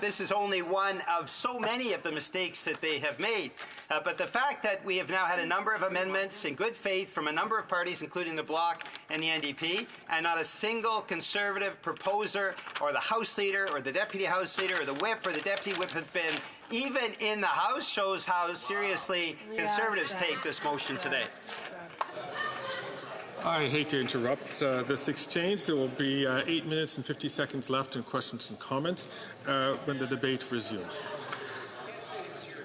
This is only one of so many of the mistakes that they have made. But the fact that we have now had a number of amendments in good faith from a number of parties, including the Bloc and the NDP, and not a single Conservative proposer or the House Leader or the Deputy House Leader or the Whip or the Deputy Whip have been even in the House shows how seriously Conservatives take this motion today. I hate to interrupt this exchange. There will be 8 minutes and 50 seconds left in questions and comments when the debate resumes.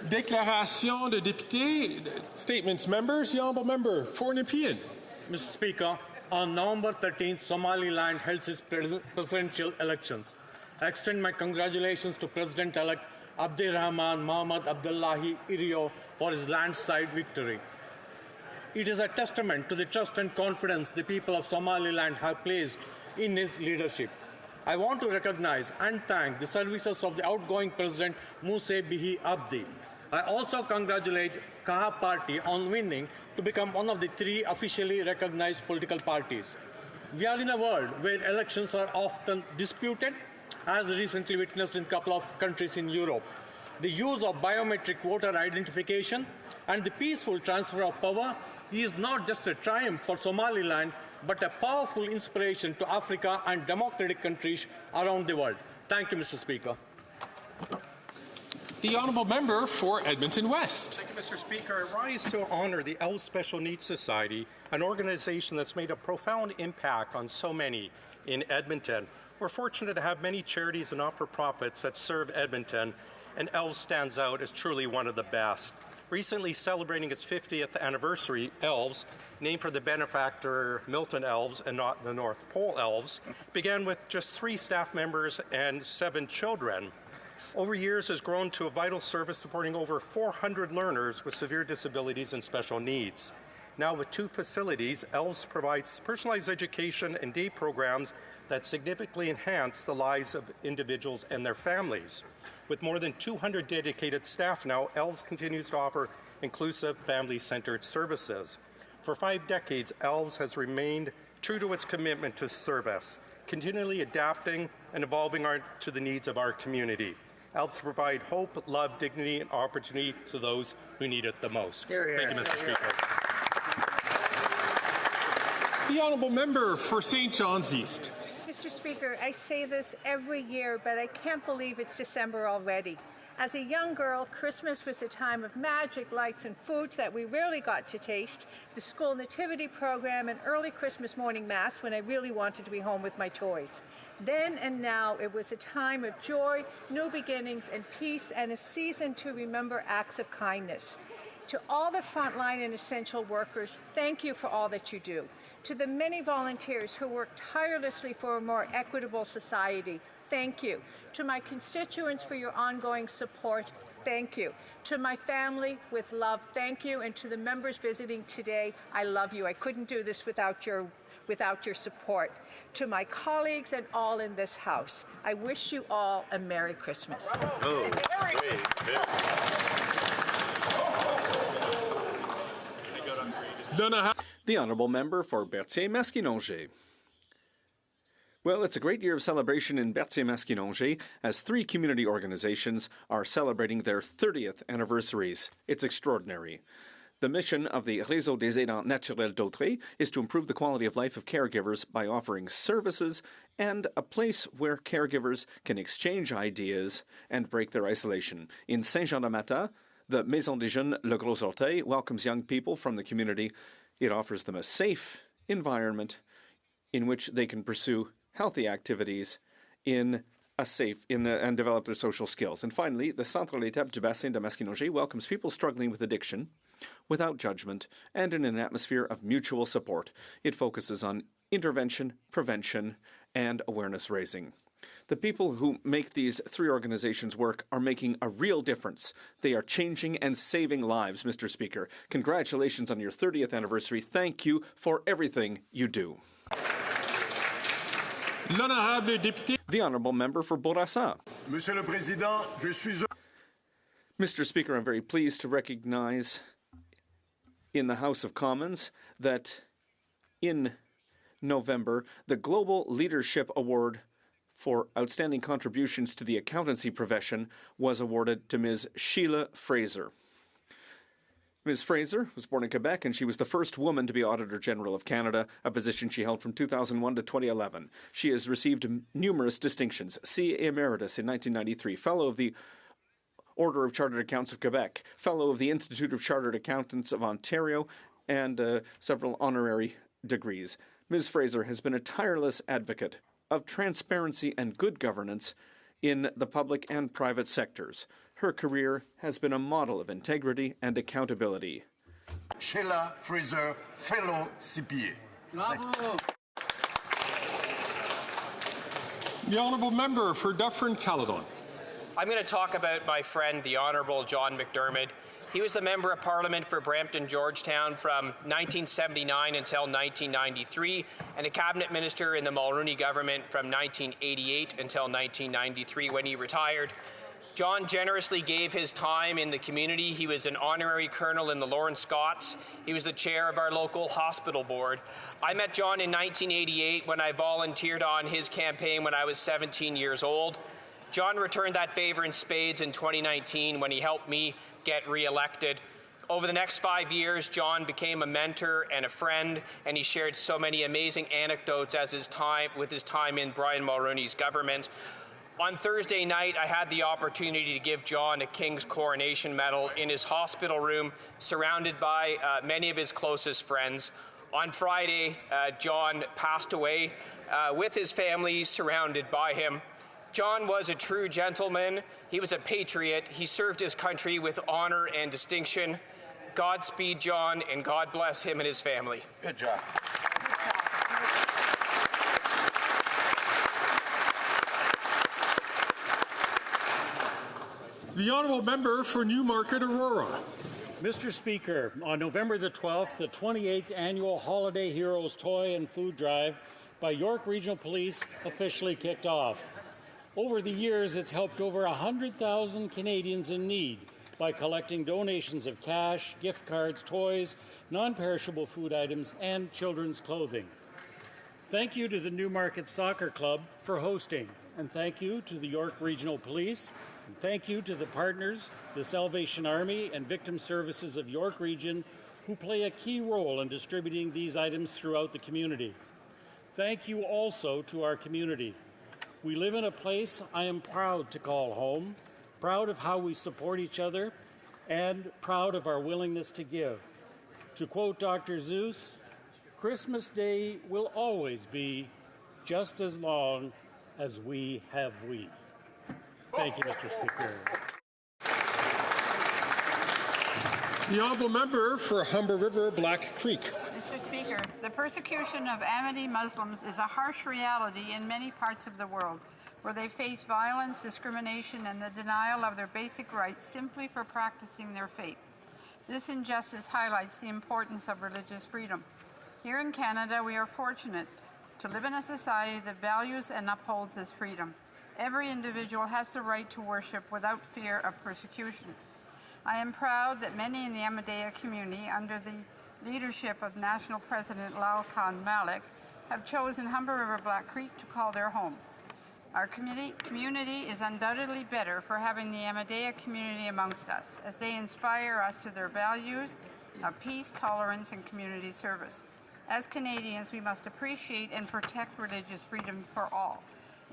Déclaration de député, statements, members. The honourable member for an opinion. Mr. Speaker, on November 13th, Somaliland held its presidential elections. I extend my congratulations to President-elect Abdirahman Mohamed Abdullahi Irio for his landslide victory. It is a testament to the trust and confidence the people of Somaliland have placed in his leadership. I want to recognize and thank the services of the outgoing President Muse Bihi Abdi. I also congratulate Kaha Party on winning to become one of the 3 officially recognized political parties. We are in a world where elections are often disputed, as recently witnessed in a couple of countries in Europe. The use of biometric voter identification and the peaceful transfer of power is not just a triumph for Somaliland, but a powerful inspiration to Africa and democratic countries around the world. Thank you, Mr. Speaker. The honourable member for Edmonton West. Thank you, Mr. Speaker. I rise to honour the Elves Special Needs Society, an organization that's made a profound impact on so many in Edmonton. We're fortunate to have many charities and not-for-profits that serve Edmonton, and Elves stands out as truly one of the best. Recently celebrating its 50th anniversary, Elves, named for the benefactor Milton Elves and not the North Pole Elves, began with just 3 staff members and 7 children. Over years has grown to a vital service supporting over 400 learners with severe disabilities and special needs. Now with 2 facilities, Elves provides personalized education and day programs that significantly enhance the lives of individuals and their families. With more than 200 dedicated staff now, Elves continues to offer inclusive, family-centered services. For 5 decades, Elves has remained true to its commitment to service, continually adapting and evolving to the needs of our community. Elves provide hope, love, dignity, and opportunity to those who need it the most. Thank you, Mr. Speaker. The honourable member for St. John's East. Mr. Speaker, I say this every year, but I can't believe it's December already. As a young girl, Christmas was a time of magic, lights, and foods that we rarely got to taste, the school nativity program, and early Christmas morning mass when I really wanted to be home with my toys. Then and now, it was a time of joy, new beginnings, and peace, and a season to remember acts of kindness. To all the frontline and essential workers, thank you for all that you do. To the many volunteers who work tirelessly for a more equitable society, thank you. To my constituents for your ongoing support, thank you. To my family, with love, thank you. And to the members visiting today, I love you. I couldn't do this without your support. To my colleagues and all in this House, I wish you all a Merry Christmas. Oh, The honourable member for Berthier-Maskinongé. Well, it's a great year of celebration in Berthier-Maskinongé as 3 community organizations are celebrating their 30th anniversaries. It's extraordinary. The mission of the Réseau des Aidants Naturels d'Autrey is to improve the quality of life of caregivers by offering services and a place where caregivers can exchange ideas and break their isolation. In Saint-Jean-de-Mata, the Maison des Jeunes Le Gros Orteil welcomes young people from the community. It offers them a safe environment in which they can pursue healthy activities and develop their social skills. And finally, the Centre L'Étape du Bassin de Maskinongé welcomes people struggling with addiction without judgment and in an atmosphere of mutual support. It focuses on intervention, prevention, and awareness raising. The people who make these 3 organizations work are making a real difference. They are changing and saving lives, Mr. Speaker. Congratulations on your 30th anniversary. Thank you for everything you do. The honourable member for Bourassa. Monsieur le Président, je suis... Mr. Speaker, I'm very pleased to recognize in the House of Commons that in November, the Global Leadership Award for outstanding contributions to the accountancy profession was awarded to Ms. Sheila Fraser. Ms. Fraser was born in Quebec, and she was the first woman to be Auditor General of Canada, a position she held from 2001 to 2011. She has received numerous distinctions: C. Emeritus in 1993, Fellow of the Order of Chartered Accountants of Quebec, Fellow of the Institute of Chartered Accountants of Ontario, and several honorary degrees. Ms. Fraser has been a tireless advocate of transparency and good governance in the public and private sectors. Her career has been a model of integrity and accountability. Sheila Fraser, fellow CPA. The Honourable Member for Dufferin-Caledon. I'm going to talk about my friend, the Honourable John McDermott. He was the Member of Parliament for Brampton-Georgetown from 1979 until 1993, and a Cabinet Minister in the Mulroney government from 1988 until 1993 when he retired. John generously gave his time in the community. He was an honorary colonel in the Lawrence Scots. He was the chair of our local hospital board. I met John in 1988 when I volunteered on his campaign when I was 17 years old. John returned that favor in spades in 2019 when he helped me get re-elected. Over the next 5 years, John became a mentor and a friend, and he shared so many amazing anecdotes with his time in Brian Mulroney's government. On Thursday night, I had the opportunity to give John a King's Coronation Medal in his hospital room, surrounded by many of his closest friends. On Friday, John passed away with his family surrounded by him. John was a true gentleman. He was a patriot. He served his country with honor and distinction. Godspeed, John, and God bless him and his family. Good job. The Honourable Member for Newmarket Aurora. Mr. Speaker, on November the 12th, the 28th Annual Holiday Heroes Toy and Food Drive by York Regional Police officially kicked off. Over the years, it's helped over 100,000 Canadians in need by collecting donations of cash, gift cards, toys, non-perishable food items, and children's clothing. Thank you to the Newmarket Soccer Club for hosting, and thank you to the York Regional Police, and thank you to the partners, the Salvation Army and Victim Services of York Region, who play a key role in distributing these items throughout the community. Thank you also to our community. We live in a place I am proud to call home, proud of how we support each other, and proud of our willingness to give. To quote Dr. Seuss, Christmas Day will always be just as long as we have we. Thank you, Mr. Speaker. The Honourable Member for Humber River Black Creek. Mr. Speaker, the persecution of Ahmadi Muslims is a harsh reality in many parts of the world, where they face violence, discrimination, and the denial of their basic rights simply for practicing their faith. This injustice highlights the importance of religious freedom. Here in Canada, we are fortunate to live in a society that values and upholds this freedom. Every individual has the right to worship without fear of persecution. I am proud that many in the Ahmadiyya community, under the leadership of National President Lal Khan Malik, have chosen Humber River Black Creek to call their home. Our community is undoubtedly better for having the Ahmadiyya community amongst us, as they inspire us to their values of peace, tolerance, and community service. As Canadians, we must appreciate and protect religious freedom for all,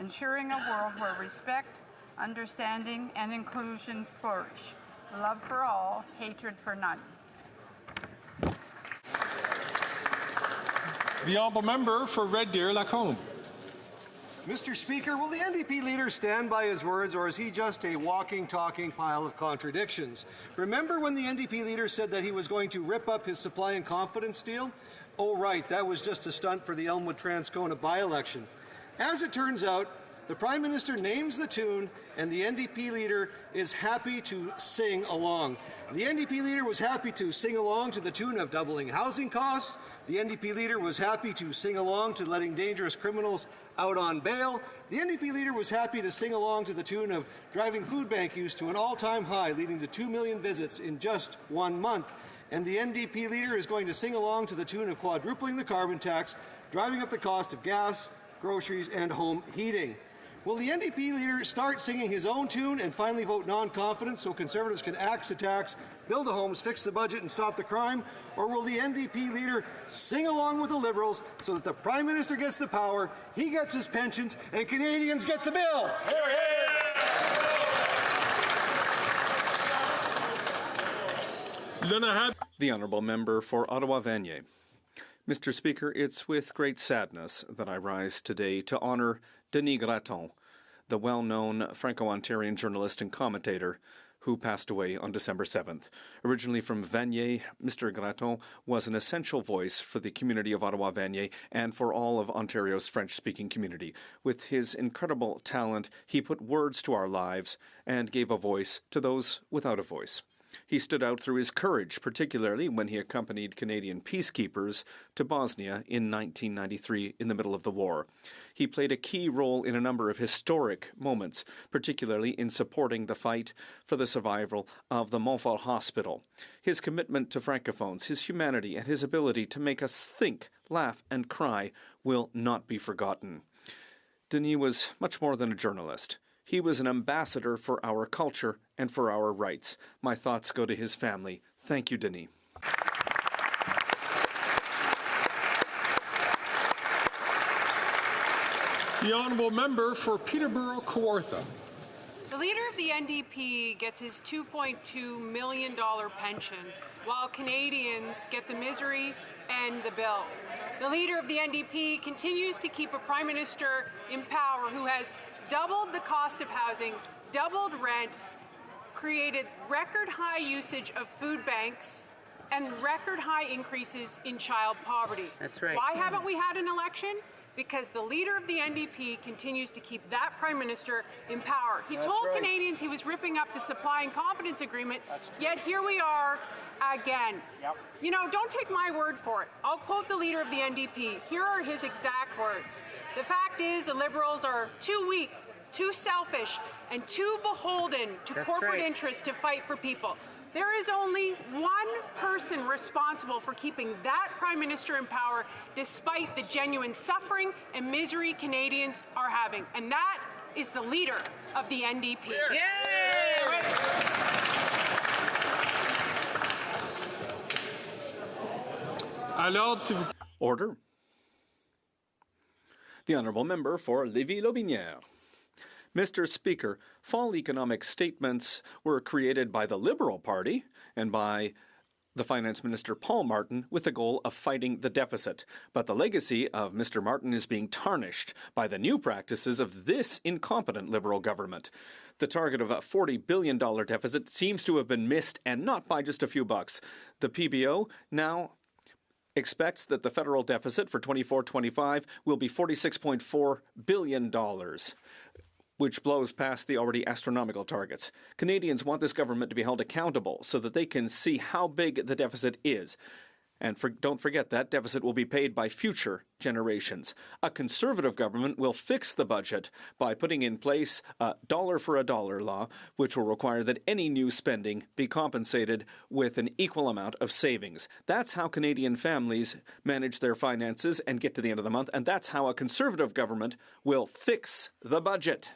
ensuring a world where respect, understanding, and inclusion flourish. Love for all, hatred for none. The Honourable Member for Red Deer Lacombe. Mr. Speaker, will the NDP leader stand by his words, or is he just a walking, talking pile of contradictions? Remember when the NDP leader said that he was going to rip up his supply and confidence deal? Oh, right, that was just a stunt for the Elmwood-Transcona by-election. As it turns out, the Prime Minister names the tune, and the NDP leader is happy to sing along. The NDP leader was happy to sing along to the tune of doubling housing costs. The NDP leader was happy to sing along to letting dangerous criminals out on bail. The NDP leader was happy to sing along to the tune of driving food bank use to an all-time high, leading to 2 million visits in just 1 month. And the NDP leader is going to sing along to the tune of quadrupling the carbon tax, driving up the cost of gas, groceries, and home heating. Will the NDP leader start singing his own tune and finally vote non-confidence so Conservatives can axe the tax, build the homes, fix the budget, and stop the crime? Or will the NDP leader sing along with the Liberals so that the Prime Minister gets the power, he gets his pensions, and Canadians get the bill? The Honourable Member for Ottawa-Vanier. Mr. Speaker, it's with great sadness that I rise today to honour Denis Gratton, the well-known Franco-Ontarian journalist and commentator who passed away on December 7th. Originally from Vanier, Mr. Gratton was an essential voice for the community of Ottawa-Vanier and for all of Ontario's French-speaking community. With his incredible talent, he put words to our lives and gave a voice to those without a voice. He stood out through his courage, particularly when he accompanied Canadian peacekeepers to Bosnia in 1993 in the middle of the war. He played a key role in a number of historic moments, particularly in supporting the fight for the survival of the Montfort Hospital. His commitment to Francophones, his humanity, and his ability to make us think, laugh, and cry will not be forgotten. Denis was much more than a journalist. He was an ambassador for our culture and for our rights. My thoughts go to his family. Thank you, Denis. The Honourable Member for Peterborough-Kawartha. The leader of the NDP gets his $2.2 million pension, while Canadians get the misery and the bill. The leader of the NDP continues to keep a Prime Minister in power who has doubled the cost of housing, doubled rent, created record high usage of food banks, and record high increases in child poverty. That's right. Why haven't we had an election? Because the leader of the NDP continues to keep that Prime Minister in power. He told Canadians he was ripping up the supply and confidence agreement, yet here we are again. You know, don't take my word for it. I'll quote the leader of the NDP. Here are his exact words. The fact is the Liberals are too weak, too selfish, and too beholden to corporate interests to fight for people. There is only one person responsible for keeping that Prime Minister in power despite the genuine suffering and misery Canadians are having, and that is the leader of the NDP. Order. The Honourable Member for Lévis-Lotbinière. Mr. Speaker, fall economic statements were created by the Liberal Party and by the Finance Minister Paul Martin with the goal of fighting the deficit. But the legacy of Mr. Martin is being tarnished by the new practices of this incompetent Liberal government. The target of a $40 billion deficit seems to have been missed, and not by just a few bucks. The PBO now expects that the federal deficit for 24-25 will be $46.4 billion, which blows past the already astronomical targets. Canadians want this government to be held accountable so that they can see how big the deficit is. And don't forget that deficit will be paid by future generations. A Conservative government will fix the budget by putting in place a dollar for a dollar law, which will require that any new spending be compensated with an equal amount of savings. That's how Canadian families manage their finances and get to the end of the month, and that's how a Conservative government will fix the budget.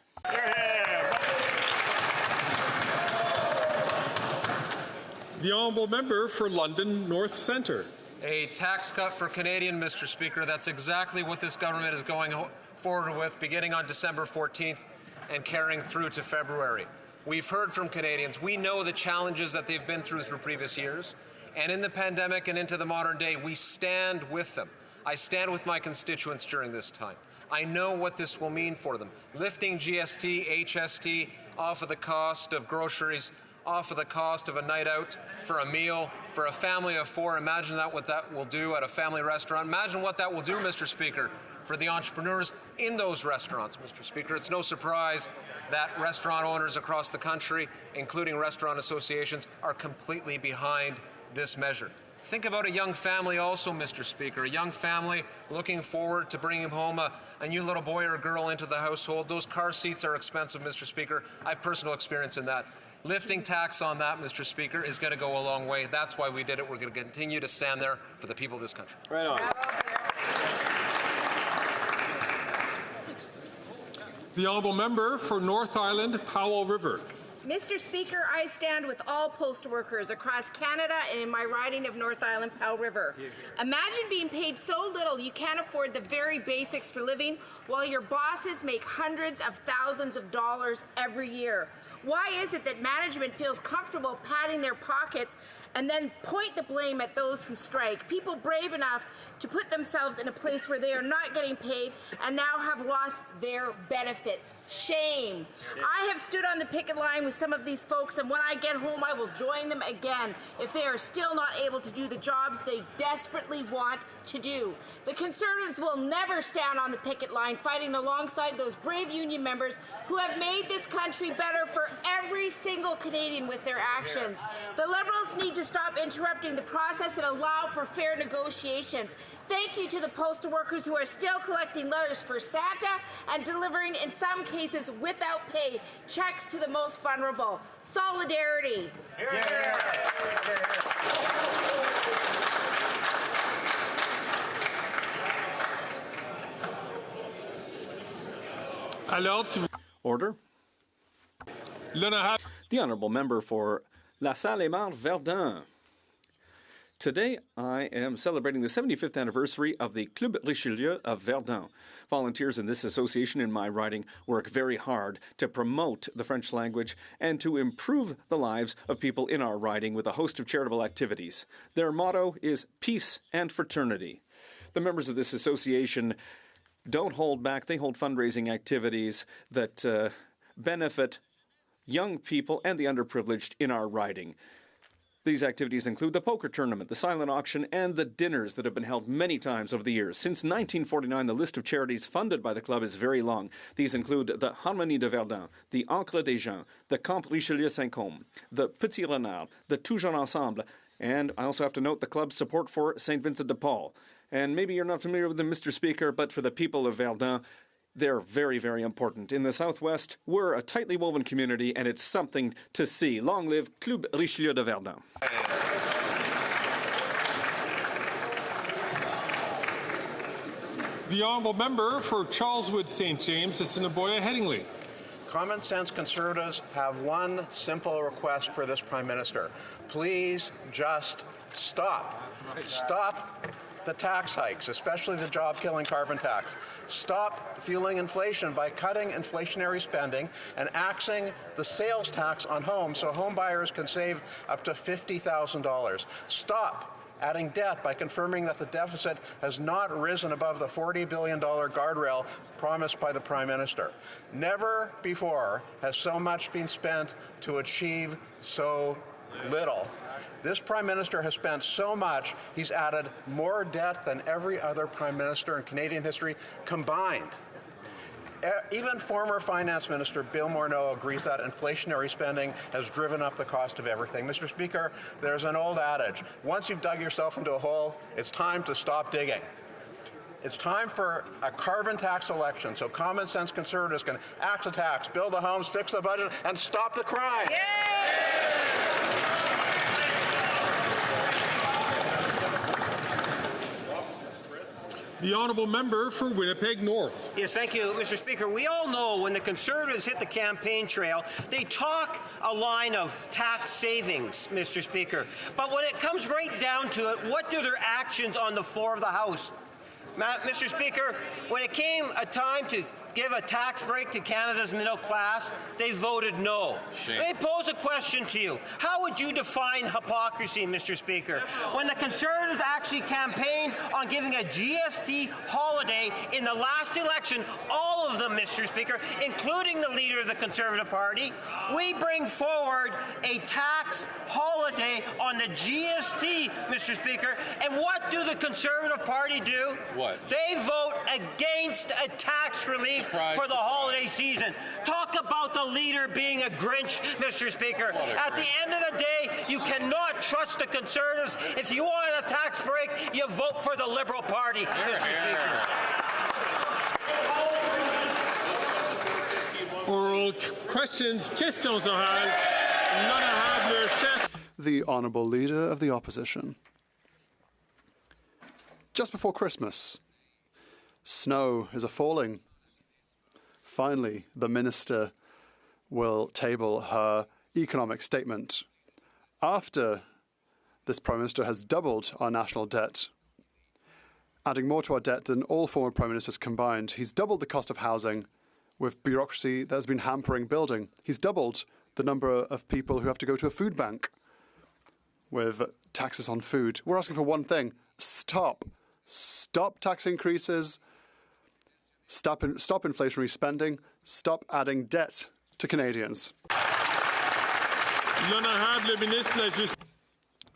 The Honourable Member for London North Centre. A tax cut for Canadian, Mr. Speaker. That's exactly what this government is going forward with, beginning on December 14th and carrying through to February. We've heard from Canadians. We know the challenges that they've been through previous years. And in the pandemic and into the modern day, we stand with them. I stand with my constituents during this time. I know what this will mean for them. Lifting GST, HST off of the cost of groceries, off of the cost of a night out for a meal for a family of four. Imagine what that will do at a family restaurant. Imagine what that will do, Mr. Speaker, for the entrepreneurs in those restaurants, Mr. Speaker. It's no surprise that restaurant owners across the country, including restaurant associations, are completely behind this measure. Think about a young family also, Mr. Speaker, a young family looking forward to bringing home a new little boy or girl into the household. Those car seats are expensive, Mr. Speaker. I have personal experience in that. Lifting tax on that, Mr. Speaker, is going to go a long way. That's why we did it. We're going to continue to stand there for the people of this country. Right on. The honourable member for North Island, Powell River. Mr. Speaker, I stand with all postal workers across Canada and in my riding of North Island, Powell River. Imagine being paid so little you can't afford the very basics for living while your bosses make hundreds of thousands of dollars every year. Why is it that management feels comfortable padding their pockets and then point the blame at those who strike? People brave enough to put themselves in a place where they are not getting paid and now have lost their benefits. Shame. I have stood on the picket line with some of these folks, and when I get home, I will join them again if they are still not able to do the jobs they desperately want to do. The Conservatives will never stand on the picket line fighting alongside those brave union members who have made this country better for every single Canadian with their actions. The Liberals need to stop interrupting the process and allow for fair negotiations. Thank you to the postal workers who are still collecting letters for Santa and delivering, in some cases without pay, checks to the most vulnerable. Solidarity. Order. The honourable member for La Salle-et-Marne Verdun. Today, I am celebrating the 75th anniversary of the Club Richelieu of Verdun. Volunteers in this association in my riding work very hard to promote the French language and to improve the lives of people in our riding with a host of charitable activities. Their motto is peace and fraternity. The members of this association don't hold back. They hold fundraising activities that benefit young people and the underprivileged in our riding. These activities include the poker tournament, the silent auction, and the dinners that have been held many times over the years. Since 1949, the list of charities funded by the club is very long. These include the Harmonie de Verdun, the Ancre des Gens, the Camp Richelieu-Saint-Côme, the Petit Renard, the Toujours Ensemble, and I also have to note the club's support for St. Vincent de Paul. And maybe you're not familiar with them, Mr. Speaker, but for the people of Verdun, they're very, very important. In the Southwest, we're a tightly woven community, and it's something to see. Long live Club Richelieu de Verdun. The honourable member for Charleswood St. James, Assiniboia Headingley. Common sense Conservatives have one simple request for this Prime Minister. Please just stop. Stop the tax hikes, especially the job-killing carbon tax. Stop fueling inflation by cutting inflationary spending and axing the sales tax on homes so home buyers can save up to $50,000. Stop adding debt by confirming that the deficit has not risen above the $40 billion guardrail promised by the Prime Minister. Never before has so much been spent to achieve so little. This Prime Minister has spent so much, he's added more debt than every other Prime Minister in Canadian history combined. Even former Finance Minister Bill Morneau agrees that inflationary spending has driven up the cost of everything. Mr. Speaker, there's an old adage. Once you've dug yourself into a hole, it's time to stop digging. It's time for a carbon tax election so common sense Conservatives can axe the tax, build the homes, fix the budget, and stop the crime. The honourable member for Winnipeg North. Yes, thank you, Mr. Speaker. We all know when the Conservatives hit the campaign trail, they talk a line of tax savings, Mr. Speaker. But when it comes right down to it, what do their actions on the floor of the House? Mr. Speaker, when it came a time to give a tax break to Canada's middle class, they voted no. They pose a question to you. How would you define hypocrisy, Mr. Speaker? When the Conservatives actually campaigned on giving a GST holiday in the last election, all of them, Mr. Speaker, including the leader of the Conservative Party, we bring forward a tax holiday on the GST, Mr. Speaker, and what do the Conservative Party do? What? They vote against a tax relief for the holiday season. Talk about the leader being a Grinch, Mr. Speaker. At the end of the day, you cannot trust the Conservatives. If you want a tax break, you vote for the Liberal Party, Mr. Speaker. Oral questions, questions orales. L'honorable chef. The Honourable Leader of the Opposition. Just before Christmas, snow is a-falling. finally, the Minister will table her economic statement. After this Prime Minister has doubled our national debt, adding more to our debt than all former Prime Ministers combined. He's doubled the cost of housing with bureaucracy that has been hampering building. He's doubled the number of people who have to go to a food bank with taxes on food. We're asking for one thing: stop. Stop tax increases. Stop inflationary spending. Stop adding debt to Canadians.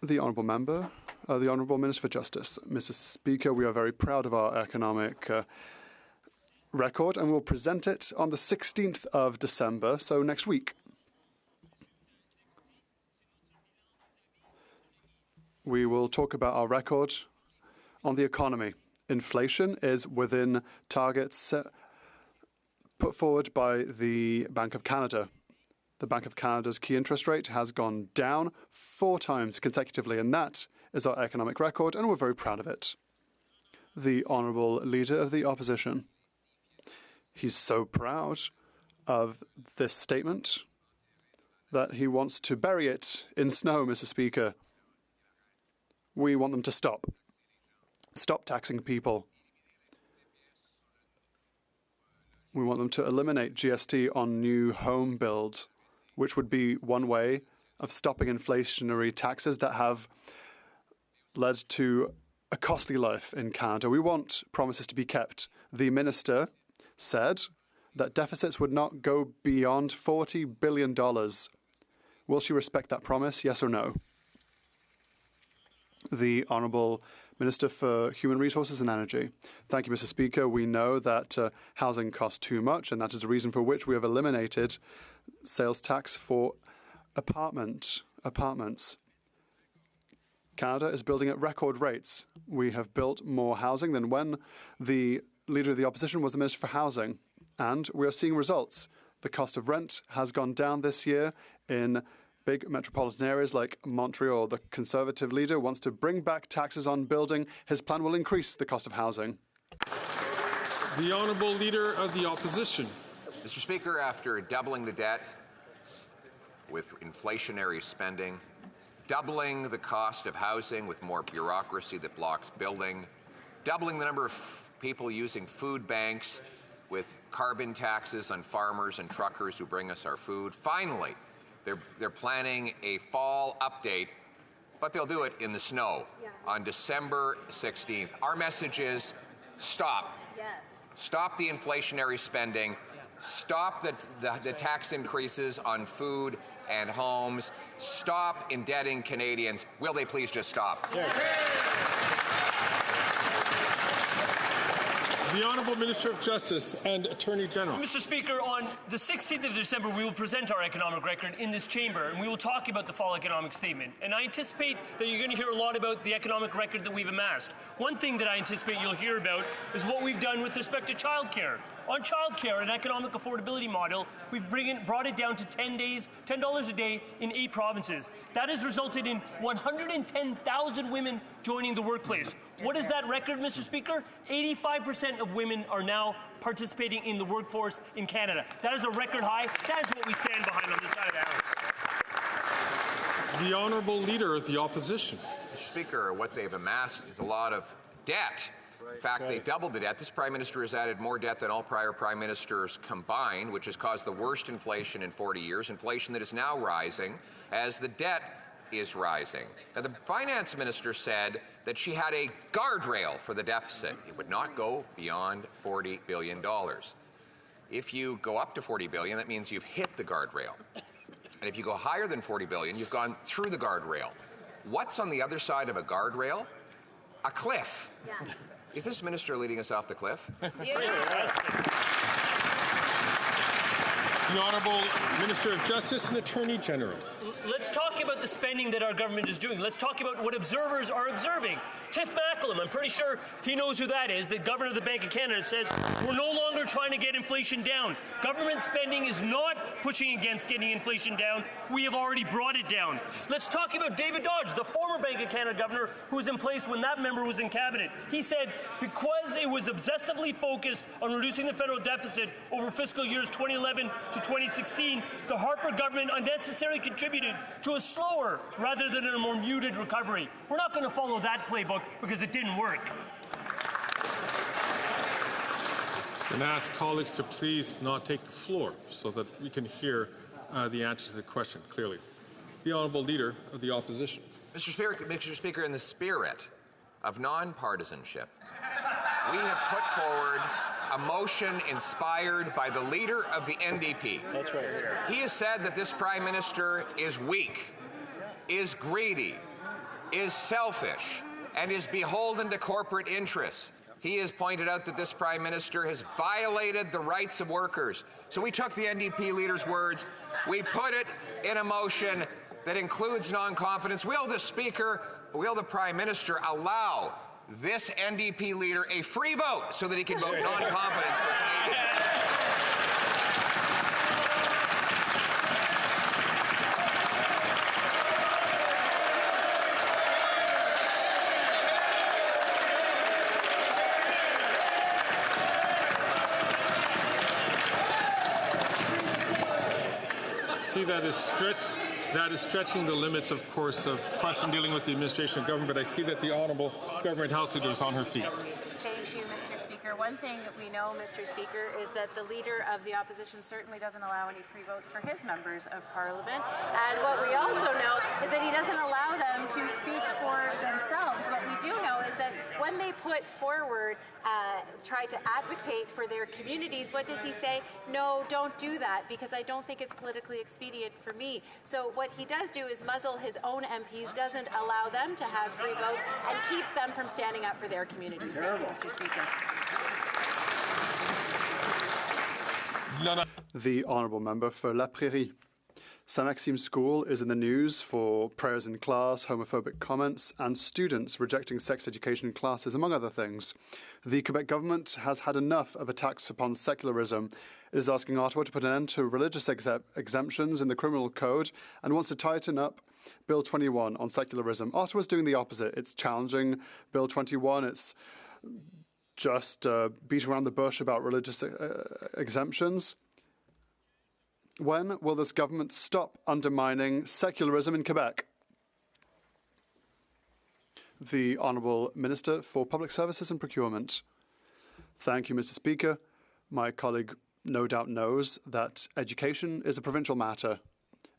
The Honourable Member, the Honourable Minister for Justice. Mr. Speaker, we are very proud of our economic record, and we'll present it on the 16th of December, so next week. We will talk about our record on the economy. Inflation is within targets put forward by the Bank of Canada. The Bank of Canada's key interest rate has gone down 4 times consecutively, and that is our economic record, and we're very proud of it. The Honourable Leader of the Opposition. He's so proud of this statement that he wants to bury it in snow, Mr. Speaker. We want them to stop. Stop taxing people. We want them to eliminate GST on new home builds, which would be one way of stopping inflationary taxes that have led to a costly life in Canada. We want promises to be kept. The Minister said that deficits would not go beyond $40 billion. Will she respect that promise, yes or no? The Honourable Minister for Human Resources and Energy. Thank you, Mr. Speaker. We know that housing costs too much, and that is the reason for which we have eliminated sales tax for apartments. Canada is building at record rates. We have built more housing than when the Leader of the Opposition was the Minister for Housing, and we are seeing results. The cost of rent has gone down this year in big metropolitan areas like Montreal. The Conservative leader wants to bring back taxes on building. His plan will increase the cost of housing. The Honourable Leader of the Opposition. Mr. Speaker, after doubling the debt with inflationary spending, doubling the cost of housing with more bureaucracy that blocks building, doubling the number of people using food banks with carbon taxes on farmers and truckers who bring us our food, finally, they're planning a fall update, but they'll do it in the snow on December 16th. Our message is stop. Yes. Stop the inflationary spending. Stop the tax increases on food and homes. Stop indebting Canadians. Will they please just stop? Yeah. The Honourable Minister of Justice and Attorney General. Mr. Speaker, on the 16th of December, we will present our economic record in this chamber, and we will talk about the fall economic statement. And I anticipate that you're going to hear a lot about the economic record that we've amassed. One thing that I anticipate you'll hear about is what we've done with respect to childcare. On childcare, an economic affordability model, we've brought it down to $10 a day in 8 provinces. That has resulted in 110,000 women joining the workplace. What is that record, Mr. Speaker? 85% of women are now participating in the workforce in Canada. That is a record high. That is what we stand behind on this side of the House. The Honourable Leader of the Opposition. Mr. Speaker, what they've amassed is a lot of debt. In fact, they doubled the debt. This Prime Minister has added more debt than all prior Prime Ministers combined, which has caused the worst inflation in 40 years, inflation that is now rising as the debt is rising. Now, the Finance Minister said that she had a guardrail for the deficit. It would not go beyond $40 billion. If you go up to $40 billion, that means you've hit the guardrail. And if you go higher than $40 billion, you've gone through the guardrail. What's on the other side of a guardrail? A cliff. Yeah. Is this minister leading us off the cliff? The Honourable Minister of Justice and Attorney General. Let's talk about the spending that our government is doing. Let's talk about what observers are observing. Tiff Macklem, I'm pretty sure he knows who that is, the Governor of the Bank of Canada, says we're no longer longer trying to get inflation down. Government spending is not pushing against getting inflation down. We have already brought it down. Let's talk about David Dodge, the former Bank of Canada governor who was in place when that member was in cabinet. He said because it was obsessively focused on reducing the federal deficit over fiscal years 2011 to 2016, the Harper government unnecessarily contributed to a slower rather than a more muted recovery. We're not going to follow that playbook because it didn't work. And ask colleagues to please not take the floor so that we can hear the answer to the question clearly. The Honourable Leader of the Opposition. Mr. Speaker, in the spirit of nonpartisanship, we have put forward a motion inspired by the leader of the NDP. That's right. He has said that this Prime Minister is weak, is greedy, is selfish, and is beholden to corporate interests. He has pointed out that this Prime Minister has violated the rights of workers. So we took the NDP leader's words, we put it in a motion that includes non-confidence. Will the Prime Minister allow this NDP leader a free vote so that he can vote non-confidence for Canadians? See, that is stretching the limits, of course, of question dealing with the administration of government, but I see that the Honourable Government House Leader is on her feet. Thank you, Mr. Speaker. One thing that we know, Mr. Speaker, is that the Leader of the Opposition certainly doesn't allow any free votes for his members of Parliament. And what we also know is that he doesn't allow them to speak for themselves. What we do know is that when they put forward, try to advocate for their communities, what does he say? No, don't do that, because I don't think it's politically expedient for me. So what he does do is muzzle his own MPs, doesn't allow them to have free vote, and keeps them from standing up for their communities. Thank you, Mr. Speaker. The Honourable Member for La Prairie. Saint-Maxime School is in the news for prayers in class, homophobic comments, and students rejecting sex education in classes, among other things. The Quebec government has had enough of attacks upon secularism. It is asking Ottawa to put an end to religious exemptions in the criminal code and wants to tighten up Bill 21 on secularism. Ottawa's doing the opposite. It's challenging Bill 21. It's just beat around the bush about religious exemptions. When will this government stop undermining secularism in Quebec? The Honourable Minister for Public Services and Procurement. Thank you, Mr. Speaker. My colleague no doubt knows that education is a provincial matter.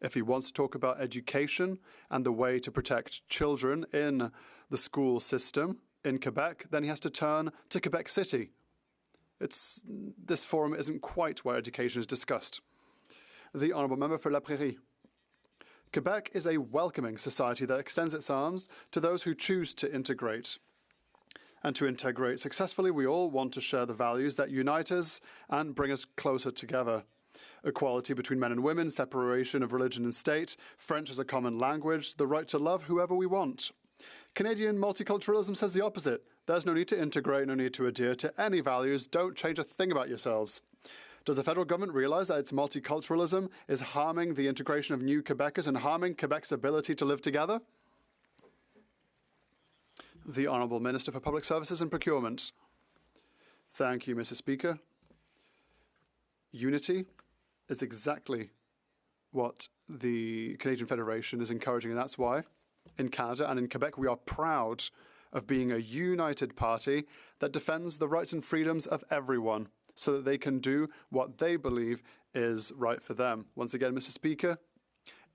If he wants to talk about education and the way to protect children in the school system in Quebec, then he has to turn to Quebec City. This forum isn't quite where education is discussed. The Honourable Member for La Prairie. Quebec is a welcoming society that extends its arms to those who choose to integrate. And to integrate successfully, we all want to share the values that unite us and bring us closer together. Equality between men and women, separation of religion and state, French as a common language, the right to love whoever we want. Canadian multiculturalism says the opposite. There's no need to integrate, no need to adhere to any values. Don't change a thing about yourselves. Does the federal government realise that its multiculturalism is harming the integration of new Quebecers and harming Quebec's ability to live together? The Honourable Minister for Public Services and Procurement. Thank you, Mr. Speaker. Unity is exactly what the Canadian Federation is encouraging, and that's why in Canada and in Quebec we are proud of being a united party that defends the rights and freedoms of everyone, so that they can do what they believe is right for them. Once again, Mr. Speaker,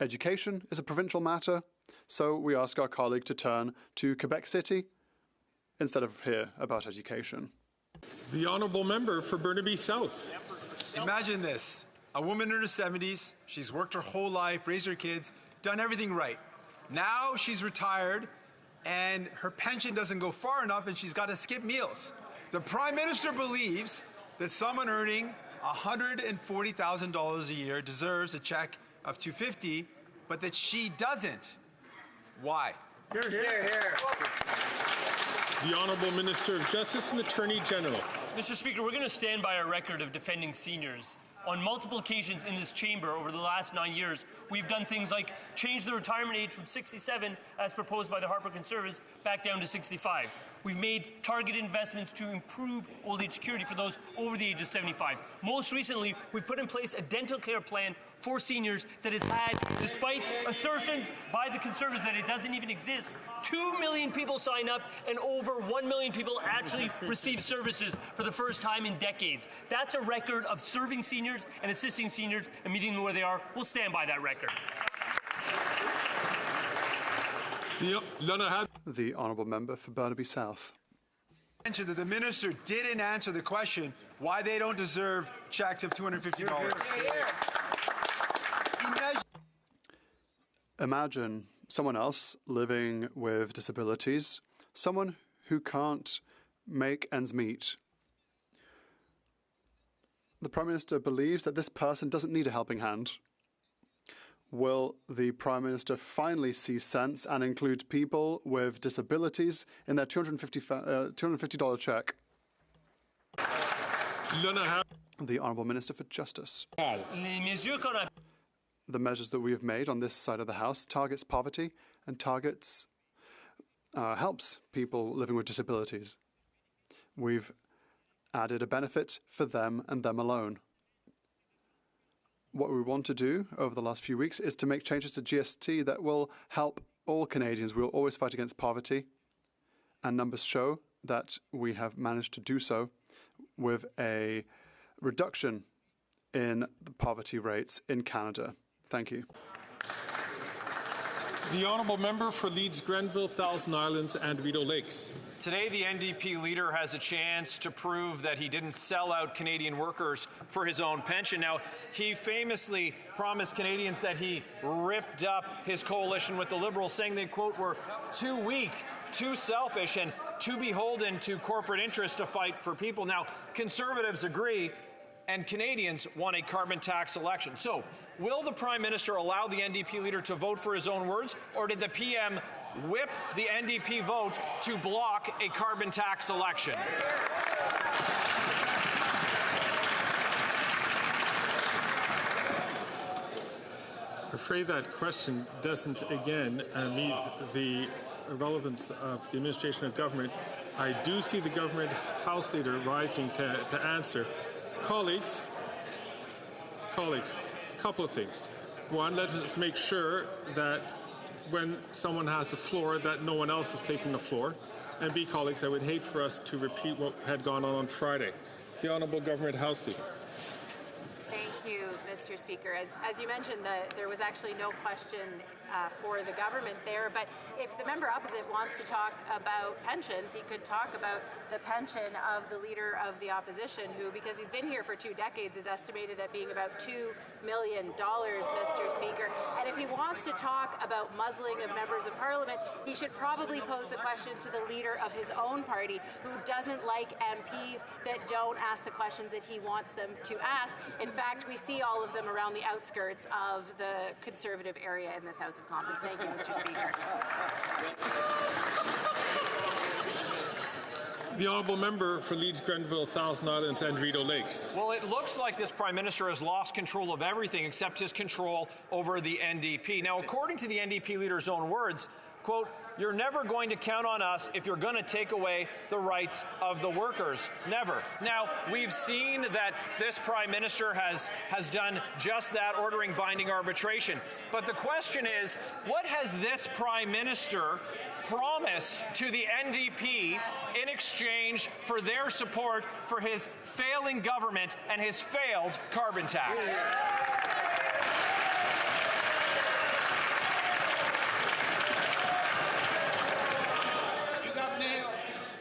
education is a provincial matter, so we ask our colleague to turn to Quebec City instead of here about education. The Honourable Member for Burnaby South. Imagine this. A woman in her 70s, she's worked her whole life, raised her kids, done everything right. Now she's retired and her pension doesn't go far enough and she's got to skip meals. The Prime Minister believes that someone earning $140,000 a year deserves a check of $250, but that she doesn't. Why? Hear, hear. Hear, hear. The Honourable Minister of Justice and Attorney General. Mr. Speaker, we're going to stand by our record of defending seniors. On multiple occasions in this chamber over the last 9 years, we've done things like change the retirement age from 67, as proposed by the Harper Conservatives, back down to 65. We've made targeted investments to improve old age security for those over the age of 75. Most recently, we put in place a dental care plan for seniors that has had, despite assertions by the Conservatives that it doesn't even exist, 2 million people sign up and over 1 million people actually receive services for the first time in decades. That's a record of serving seniors and assisting seniors and meeting them where they are. We'll stand by that record. The Honourable Member for Burnaby South. Mentioned that the minister didn't answer the question why they don't deserve checks of $250. Imagine someone else living with disabilities, someone who can't make ends meet. The Prime Minister believes that this person doesn't need a helping hand. Will the Prime Minister finally see sense and include people with disabilities in their $250 check? The Honourable Minister for Justice. The measures that we have made on this side of the House targets poverty and targets helps people living with disabilities. We've added a benefit for them and them alone. What we want to do over the last few weeks is to make changes to GST that will help all Canadians. We will always fight against poverty, and numbers show that we have managed to do so with a reduction in the poverty rates in Canada. Thank you. The Honourable Member for Leeds, Grenville, Thousand Islands and Rideau Lakes. Today, the NDP leader has a chance to prove that he didn't sell out Canadian workers for his own pension. Now, he famously promised Canadians that he ripped up his coalition with the Liberals, saying they, quote, were too weak, too selfish, and too beholden to corporate interests to fight for people. Now, Conservatives agree, and Canadians want a carbon tax election. So, will the Prime Minister allow the NDP leader to vote for his own words, or did the PM whip the NDP vote to block a carbon tax election? I'm afraid that question doesn't, again, meet the relevance of the administration of government. I do see the government House leader rising to answer. Colleagues, a couple of things. One, let's make sure that when someone has the floor, that no one else is taking the floor. And B, colleagues, I would hate for us to repeat what had gone on Friday. The Honourable Government House Leader. Thank you, Mr. Speaker. As you mentioned, there was actually no question for the government there, but if the member opposite wants to talk about pensions, he could talk about the pension of the leader of the opposition, who, because he's been here for 2 decades, is estimated at being about $2 million, Mr. Speaker. And if he wants to talk about muzzling of members of parliament, he should probably pose the question to the leader of his own party, who doesn't like MPs that don't ask the questions that he wants them to ask. In fact, we see all of them around the outskirts of the Conservative area in this House of Commons. Thank you, Mr. Speaker. The Honourable Member for Leeds, Grenville, Thousand Islands and Rideau Lakes. Well, it looks like this Prime Minister has lost control of everything except his control over the NDP. Now, according to the NDP leader's own words, quote, "You're never going to count on us if you're going to take away the rights of the workers. Never." Now, we've seen that this Prime Minister has done just that, ordering binding arbitration. But the question is, what has this Prime Minister promised to the NDP in exchange for their support for his failing government and his failed carbon tax?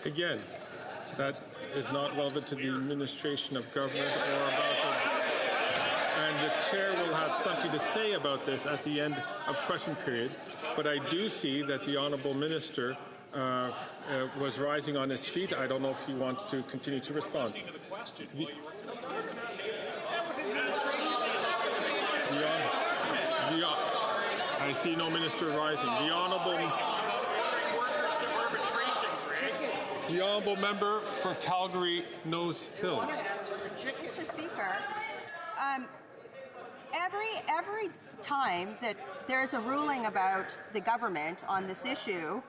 Again, that is not relevant to the administration of government or about the... And the chair will have something to say about this at the end of question period. But I do see that the Honourable Minister was rising on his feet. I don't know if he wants to continue to respond. I see no minister rising. The Honourable... The honourable member for Calgary Nose Hill. Mr. Speaker, every time that there's a ruling about the government on this issue,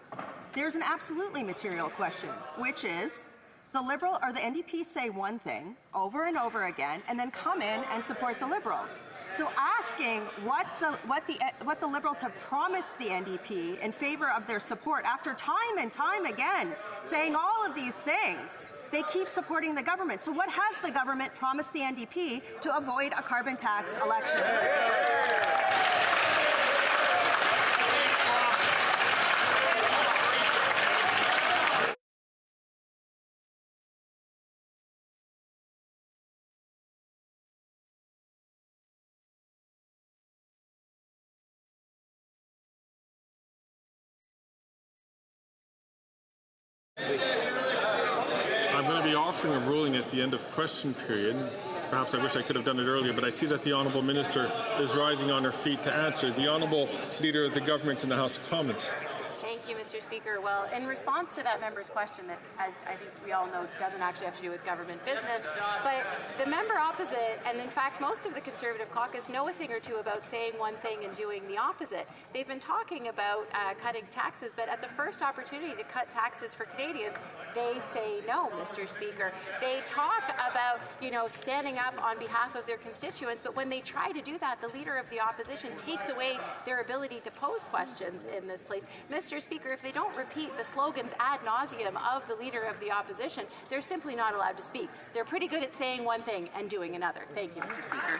there's an absolutely material question, which is the Liberal or the NDP say one thing over and over again, and then come in and support the Liberals. So asking what the Liberals have promised the NDP in favor of their support after time and time again saying all of these things, they keep supporting the government. So what has the government promised the NDP to avoid a carbon tax election? I'm going to be offering a ruling at the end of question period. Perhaps I wish I could have done it earlier, but I see that the Honourable Minister is rising on her feet to answer. The Honourable Leader of the Government in the House of Commons. Thank you, Mr. Speaker. Well, in response to that member's question that, as I think we all know, doesn't actually have to do with government business, but the member opposite, and in fact most of the Conservative caucus, know a thing or two about saying one thing and doing the opposite. They've been talking about cutting taxes, but at the first opportunity to cut taxes for Canadians, they say no, Mr. Speaker. They talk about, standing up on behalf of their constituents, but when they try to do that, the Leader of the Opposition takes away their ability to pose questions in this place. Mr. Speaker, if they don't repeat the slogans ad nauseum of the Leader of the Opposition, they're simply not allowed to speak. They're pretty good at saying one thing and doing another. Thank you, Mr. Speaker.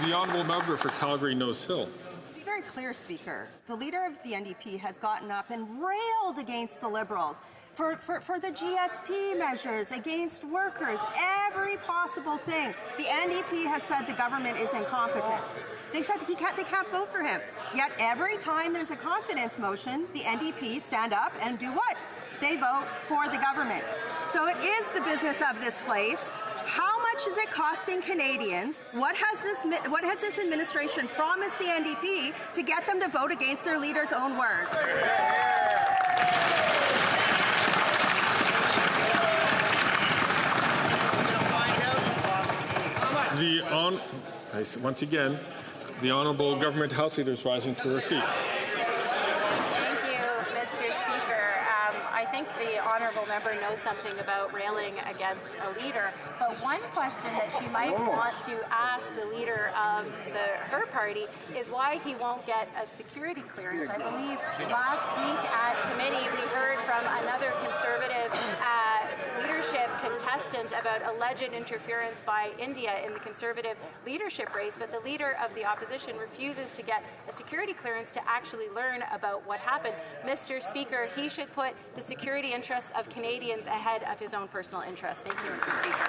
The Honourable Member for Calgary Nose Hill. To be very clear, Speaker, the Leader of the NDP has gotten up and railed against the Liberals for the GST measures, against workers, every possible thing. The NDP has said the government is incompetent. They said they can't vote for him. Yet every time there's a confidence motion, the NDP stand up and do what? They vote for the government. So it is the business of this place. How much is it costing Canadians? What has this administration promised the NDP to get them to vote against their leader's own words? Once again, the Honourable Government House Leader is rising to her feet. Thank you, Mr. Speaker. I think the honourable member knows something about railing against a leader, but one question that she might want to ask the leader of her party is why he won't get a security clearance. I believe last week at committee we heard from another Conservative leadership contestant about alleged interference by India in the Conservative leadership race, but the Leader of the Opposition refuses to get a security clearance to actually learn about what happened. Mr. Speaker, he should put the security interests of Canadians ahead of his own personal interests. Thank you, Mr. Speaker.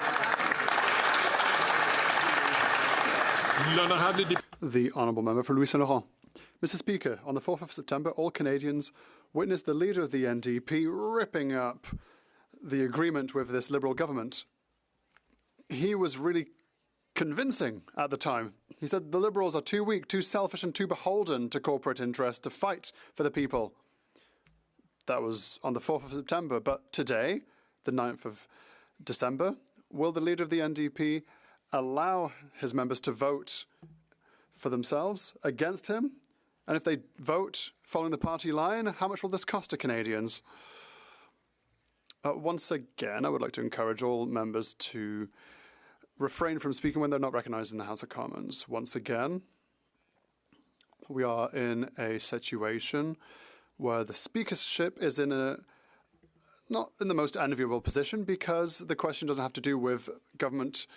The Honourable Member for Louis Saint Laurent. Mr. Speaker, on the 4th of September, all Canadians witnessed the Leader of the NDP ripping up the agreement with this Liberal government. He was really convincing at the time. He said the Liberals are too weak, too selfish and too beholden to corporate interests to fight for the people. That was on the 4th of September. But today, the 9th of December, will the Leader of the NDP allow his members to vote for themselves against him? And if they vote following the party line, how much will this cost to Canadians? Once again, I would like to encourage all members to refrain from speaking when they're not recognised in the House of Commons. Once again, we are in a situation where the speakership is not in the most enviable position because the question doesn't have to do with government,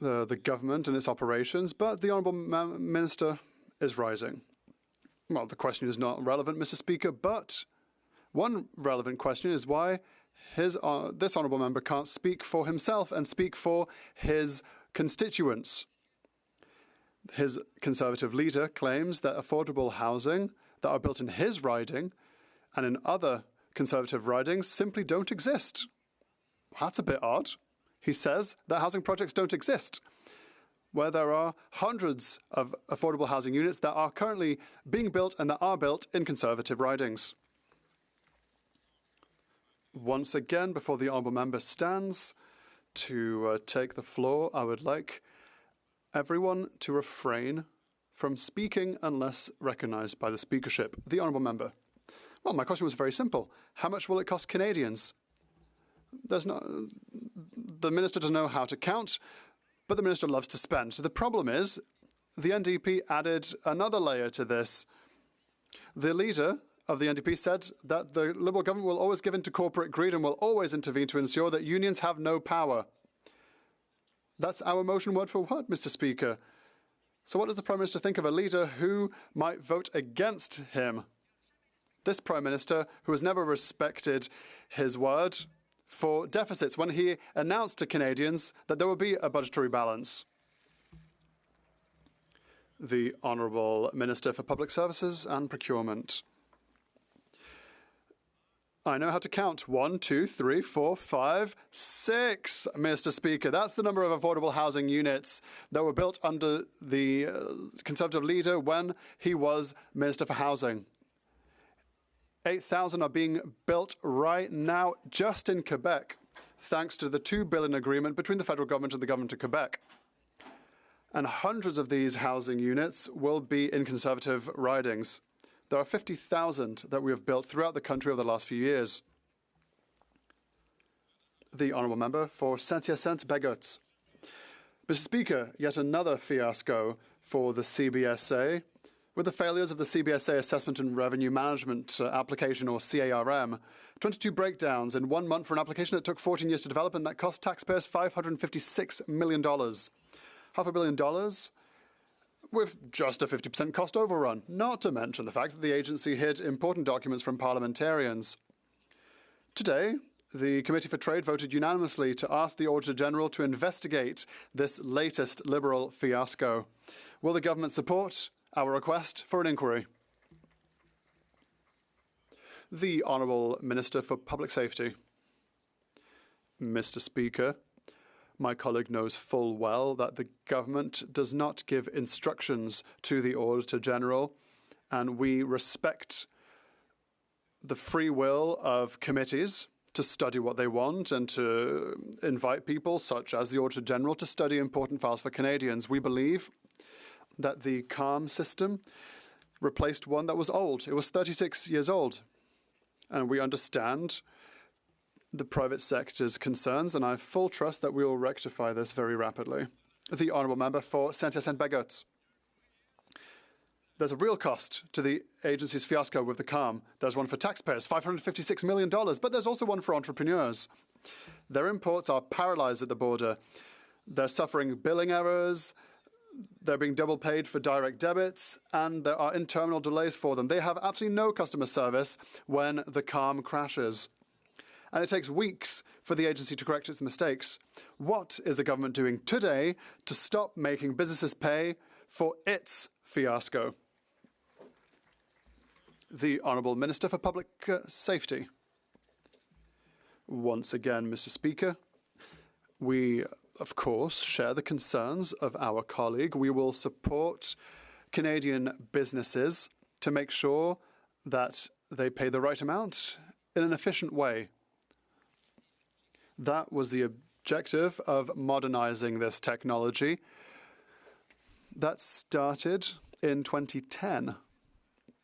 the government and its operations, but the Honourable Minister is rising. Well, the question is not relevant, Mr. Speaker, but one relevant question is why this Honourable Member can't speak for himself and speak for his constituents. His Conservative leader claims that affordable housing that are built in his riding and in other Conservative ridings simply don't exist. That's a bit odd. He says that housing projects don't exist. where there are hundreds of affordable housing units that are currently being built and that are built in Conservative ridings. Once again, before the honourable member stands to take the floor, I would like everyone to refrain from speaking unless recognised by the speakership. The honourable member. Well, my question was very simple. How much will it cost Canadians? The minister doesn't know how to count, but the minister loves to spend. So the problem is the NDP added another layer to this. The leader of the NDP said that the Liberal government will always give in to corporate greed and will always intervene to ensure that unions have no power. That's our motion word for word, Mr. Speaker. So what does the Prime Minister think of a leader who might vote against him? This Prime Minister, who has never respected his word for deficits when he announced to Canadians that there would be a budgetary balance. The Honourable Minister for Public Services and Procurement. I know how to count. 1, 2, 3, 4, 5, 6, Mr. Speaker. That's the number of affordable housing units that were built under the Conservative leader when he was Minister for Housing. 8,000 are being built right now just in Quebec, thanks to the $2 billion agreement between the federal government and the government of Quebec. And hundreds of these housing units will be in Conservative ridings. There are 50,000 that we have built throughout the country over the last few years. The honourable member for Saint-Hyacinthe-Bagotte. Mr. Speaker, yet another fiasco for the CBSA, with the failures of the CBSA Assessment and Revenue Management application, or CARM. 22 breakdowns in 1 month for an application that took 14 years to develop and that cost taxpayers $556 million. $500 million with just a 50% cost overrun, not to mention the fact that the agency hid important documents from parliamentarians. Today, the Committee for Trade voted unanimously to ask the Auditor General to investigate this latest Liberal fiasco. Will the government support our request for an inquiry? The Honourable Minister for Public Safety. Mr. Speaker, my colleague knows full well that the government does not give instructions to the Auditor General, and we respect the free will of committees to study what they want and to invite people, such as the Auditor General, to study important files for Canadians. We believe that the CARM system replaced one that was old. It was 36 years old. And we understand the private sector's concerns, and I have full trust that we will rectify this very rapidly. The honourable member for Saint-Hyacinthe-Bagotte. There's a real cost to the agency's fiasco with the CARM. There's one for taxpayers, $556 million, but there's also one for entrepreneurs. Their imports are paralysed at the border. They're suffering billing errors, they're being double paid for direct debits, and there are in-terminal delays for them. They have absolutely no customer service when the CARM crashes. And it takes weeks for the agency to correct its mistakes. What is the government doing today to stop making businesses pay for its fiasco? The Honourable Minister for Public Safety. Once again, Mr. Speaker, we, of course, share the concerns of our colleague. We will support Canadian businesses to make sure that they pay the right amount in an efficient way. That was the objective of modernizing this technology. That started in 2010.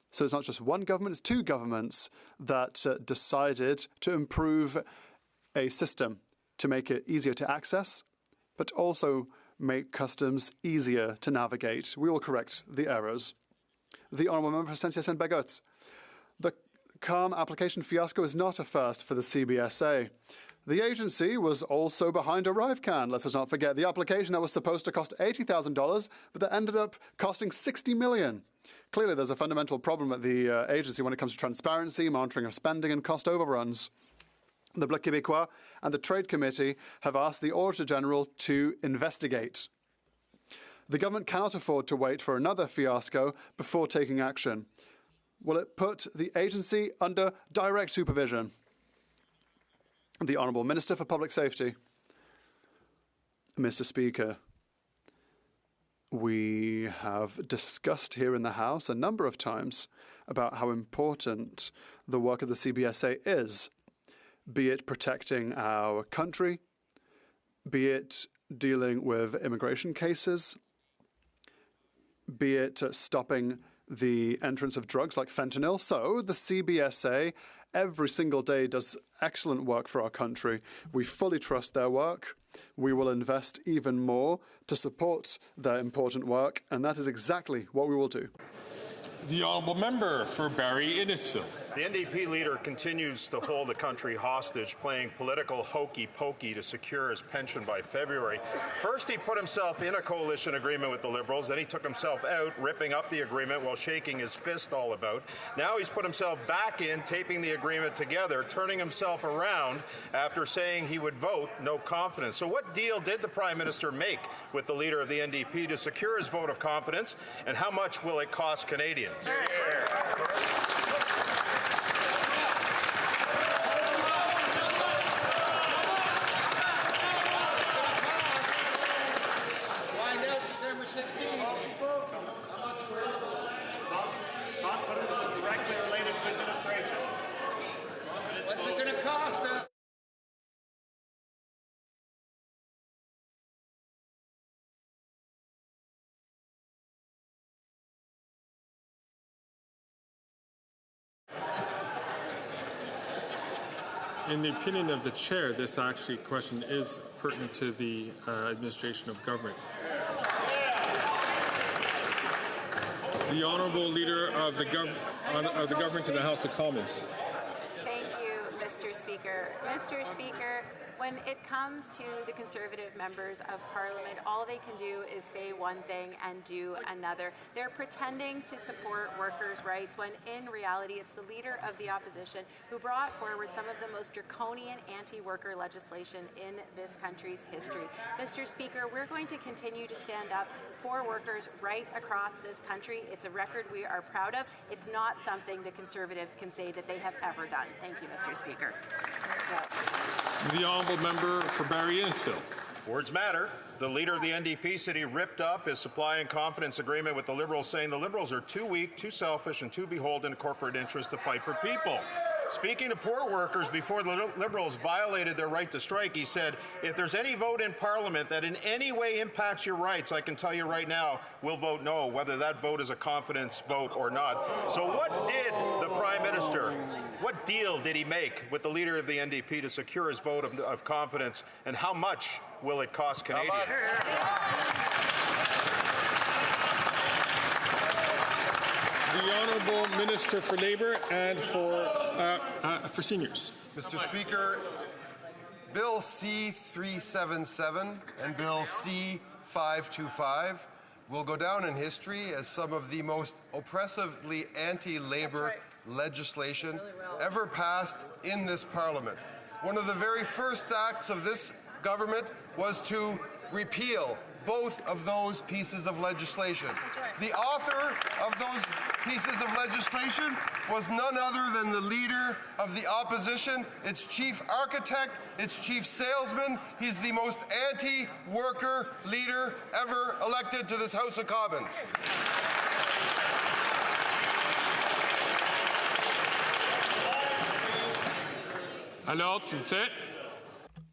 So it's not just one government, it's two governments that decided to improve a system to make it easier to access, but also make customs easier to navigate. We will correct the errors. The Honourable Member for Saint-Hyacinthe-Bagotte. The CARM application fiasco is not a first for the CBSA. The agency was also behind ArriveCan. Let us not forget the application that was supposed to cost $80,000, but that ended up costing $60 million. Clearly, there's a fundamental problem at the agency when it comes to transparency, monitoring of spending, and cost overruns. The Bloc Québécois and the Trade Committee have asked the Auditor General to investigate. The government cannot afford to wait for another fiasco before taking action. Will it put the agency under direct supervision? The Honourable Minister for Public Safety. Mr. Speaker, We have discussed here in the House a number of times about how important the work of the CBSA is, be it protecting our country, be it dealing with immigration cases, be it stopping the entrance of drugs like fentanyl. So the CBSA every single day does excellent work for our country. We fully trust their work. We will invest even more to support their important work, and that is exactly what we will do. The honourable member for Barrie Innisfil. The NDP leader continues to hold the country hostage, playing political hokey-pokey to secure his pension by February. First, he put himself in a coalition agreement with the Liberals. Then he took himself out, ripping up the agreement while shaking his fist all about. Now he's put himself back in, taping the agreement together, turning himself around after saying he would vote no confidence. So what deal did the Prime Minister make with the leader of the NDP to secure his vote of confidence, and how much will it cost Canadians? Find out December 16th. Confidence is directly related to administration. What's it going to cost us? In the opinion of the chair, this actually question is pertinent to the administration of government. The honourable leader of the government in the House of Commons. Thank you, Mr. Speaker. Mr. Speaker, when it comes to the Conservative members of Parliament, all they can do is say one thing and do another. They're pretending to support workers' rights when in reality it's the leader of the opposition who brought forward some of the most draconian anti-worker legislation in this country's history. Mr. Speaker, we're going to continue to stand up for workers right across this country. It's a record we are proud of. It's not something the Conservatives can say that they have ever done. Thank you, Mr. Speaker. The honourable member for Barrie Innisfil. Words matter. The leader of the NDP said he ripped up his supply and confidence agreement with the Liberals, saying the Liberals are too weak, too selfish, and too beholden to corporate interests to fight for people. Speaking to poor workers before the Liberals violated their right to strike, he said, if there's any vote in Parliament that in any way impacts your rights, I can tell you right now, we'll vote no, whether that vote is a confidence vote or not. So what did the Prime Minister, what deal did he make with the leader of the NDP to secure his vote of confidence, and how much will it cost Canadians? The Honourable Minister for Labour and for Seniors. Mr. Speaker, Bill C-377 and Bill C-525 will go down in history as some of the most oppressively anti-Labour legislation ever passed in this Parliament. One of the very first acts of this government was to repeal both of those pieces of legislation. The author of those pieces of legislation was none other than the leader of the opposition, its chief architect, its chief salesman. He's the most anti-worker leader ever elected to this House of Commons. Alors, s'il vous plaît.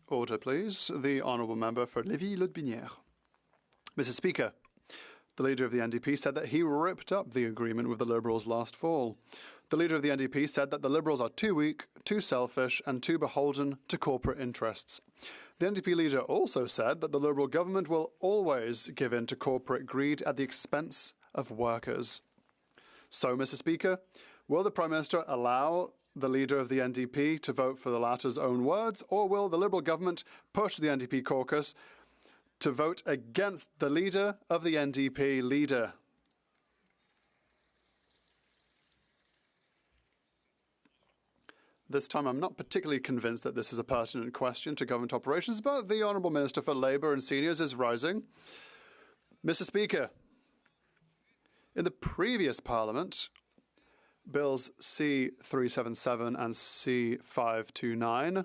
Order, please. The honourable member for Lévis-Lotbinière. Mr. Speaker, the leader of the NDP said that he ripped up the agreement with the Liberals last fall. The leader of the NDP said that the Liberals are too weak, too selfish and too beholden to corporate interests. The NDP leader also said that the Liberal government will always give in to corporate greed at the expense of workers. So, Mr. Speaker, will the Prime Minister allow the leader of the NDP to vote for the latter's own words, or will the Liberal government push the NDP caucus to vote against the leader of the NDP leader? This time I'm not particularly convinced that this is a pertinent question to government operations, but the Honourable Minister for Labour and Seniors is rising. Mr. Speaker, in the previous Parliament, Bills C-377 and C-529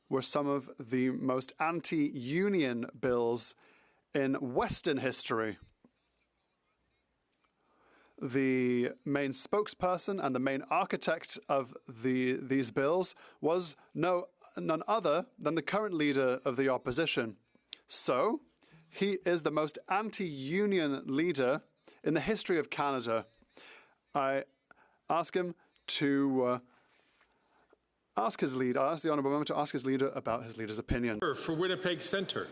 were some of the most anti-union bills in Western history. the main spokesperson and the main architect of these bills was none other than the current leader of the opposition. So, he is the most anti-union leader in the history of Canada. I ask him to ask the honourable member to ask his leader about his leader's opinion. For Winnipeg Centre.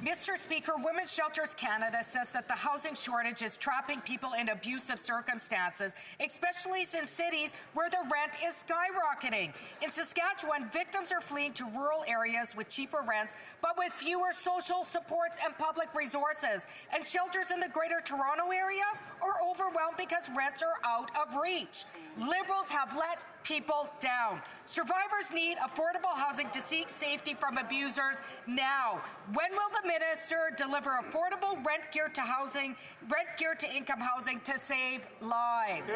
Mr. Speaker, Women's Shelters Canada says that the housing shortage is trapping people in abusive circumstances, especially in cities where the rent is skyrocketing. In Saskatchewan, victims are fleeing to rural areas with cheaper rents, but with fewer social supports and public resources. And shelters in the Greater Toronto area are overwhelmed because rents are out of reach. Liberals have let people down. Survivors need affordable housing to seek safety from abusers now. When will the minister deliver affordable rent-geared to income housing to save lives?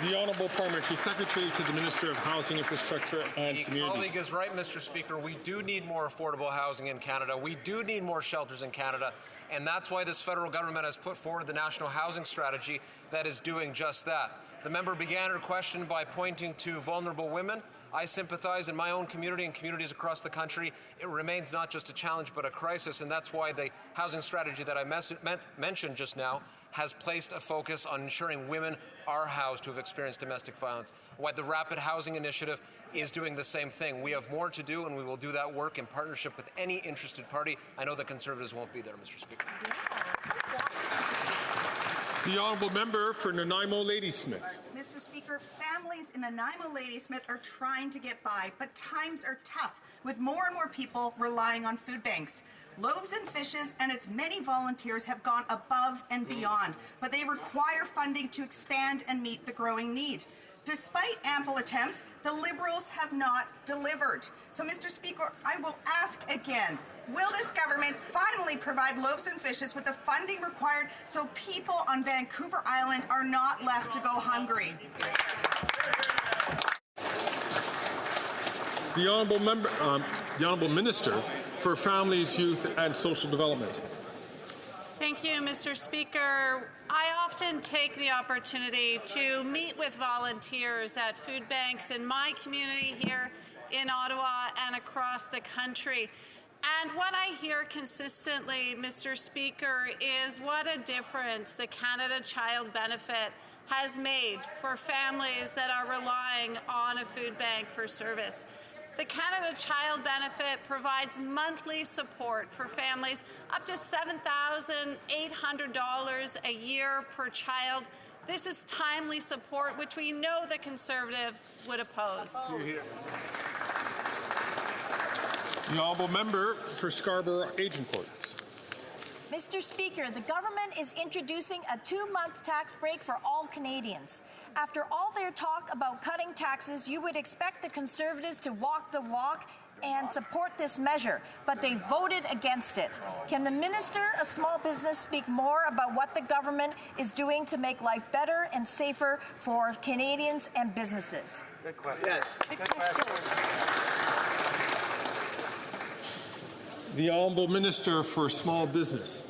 The Honourable Parliamentary Secretary to the Minister of Housing, Infrastructure and The Communities. colleague is right, Mr. Speaker. We do need more affordable housing in Canada. We do need more shelters in Canada. And that's why this federal government has put forward the National Housing Strategy that is doing just that. The member began her question by pointing to vulnerable women. I sympathize in my own community and communities across the country. It remains not just a challenge but a crisis, and that's why the housing strategy that I mentioned just now has placed a focus on ensuring women are housed who have experienced domestic violence. Why the Rapid Housing Initiative is doing the same thing. We have more to do, and we will do that work in partnership with any interested party. I know the Conservatives won't be there, Mr. Speaker. The Honourable Member for Nanaimo Ladysmith. Mr. Speaker, families in Nanaimo Ladysmith are trying to get by, but times are tough, with more and more people relying on food banks. Loaves and Fishes and its many volunteers have gone above and beyond, but they require funding to expand and meet the growing need. Despite ample attempts, the Liberals have not delivered. So, Mr. Speaker, I will ask again, will this government finally provide Loaves and Fishes with the funding required so people on Vancouver Island are not left to go hungry? The Honourable Minister for Families, Youth and Social Development. Thank you, Mr. Speaker. I often take the opportunity to meet with volunteers at food banks in my community here in Ottawa and across the country. And what I hear consistently, Mr. Speaker, is what a difference the Canada Child Benefit has made for families that are relying on a food bank for service. The Canada Child Benefit provides monthly support for families up to $7,800 a year per child. This is timely support, which we know the Conservatives would oppose. The Honourable Member for Scarborough Agincourt. Mr. Speaker, the government is introducing a 2-month tax break for all Canadians. After all their talk about cutting taxes, you would expect the Conservatives to walk the walk and support this measure, but they voted against it. Can the Minister of Small Business speak more about what the government is doing to make life better and safer for Canadians and businesses? Good question. Yes. Good question. The Honourable Minister for Small Business.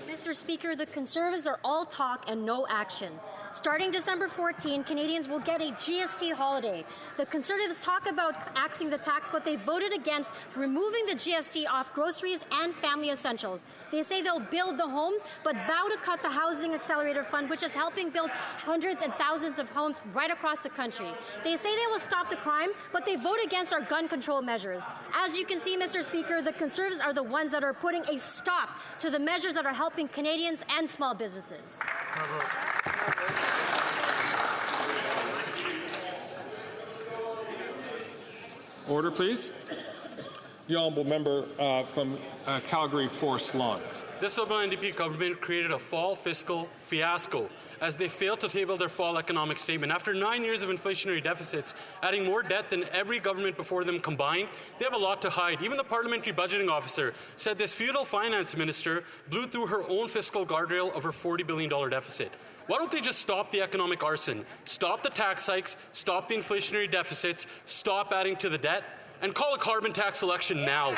Mr. Speaker, the Conservatives are all talk and no action. Starting December 14, Canadians will get a GST holiday. The Conservatives talk about axing the tax, but they voted against removing the GST off groceries and family essentials. They say they'll build the homes, but vow to cut the Housing Accelerator Fund, which is helping build hundreds and thousands of homes right across the country. They say they will stop the crime, but they vote against our gun control measures. As you can see, Mr. Speaker, the Conservatives are the ones that are putting a stop to the measures that are helping Canadians and small businesses. Order, please. The Honourable Member from Calgary Forest Lawn. This Liberal NDP government created a fall fiscal fiasco as they failed to table their fall economic statement. After 9 years of inflationary deficits, adding more debt than every government before them combined, they have a lot to hide. Even the parliamentary budgeting officer said this feudal finance minister blew through her own fiscal guardrail of her $40 billion deficit. Why don't they just stop the economic arson, stop the tax hikes, stop the inflationary deficits, stop adding to the debt, and call a carbon tax election now?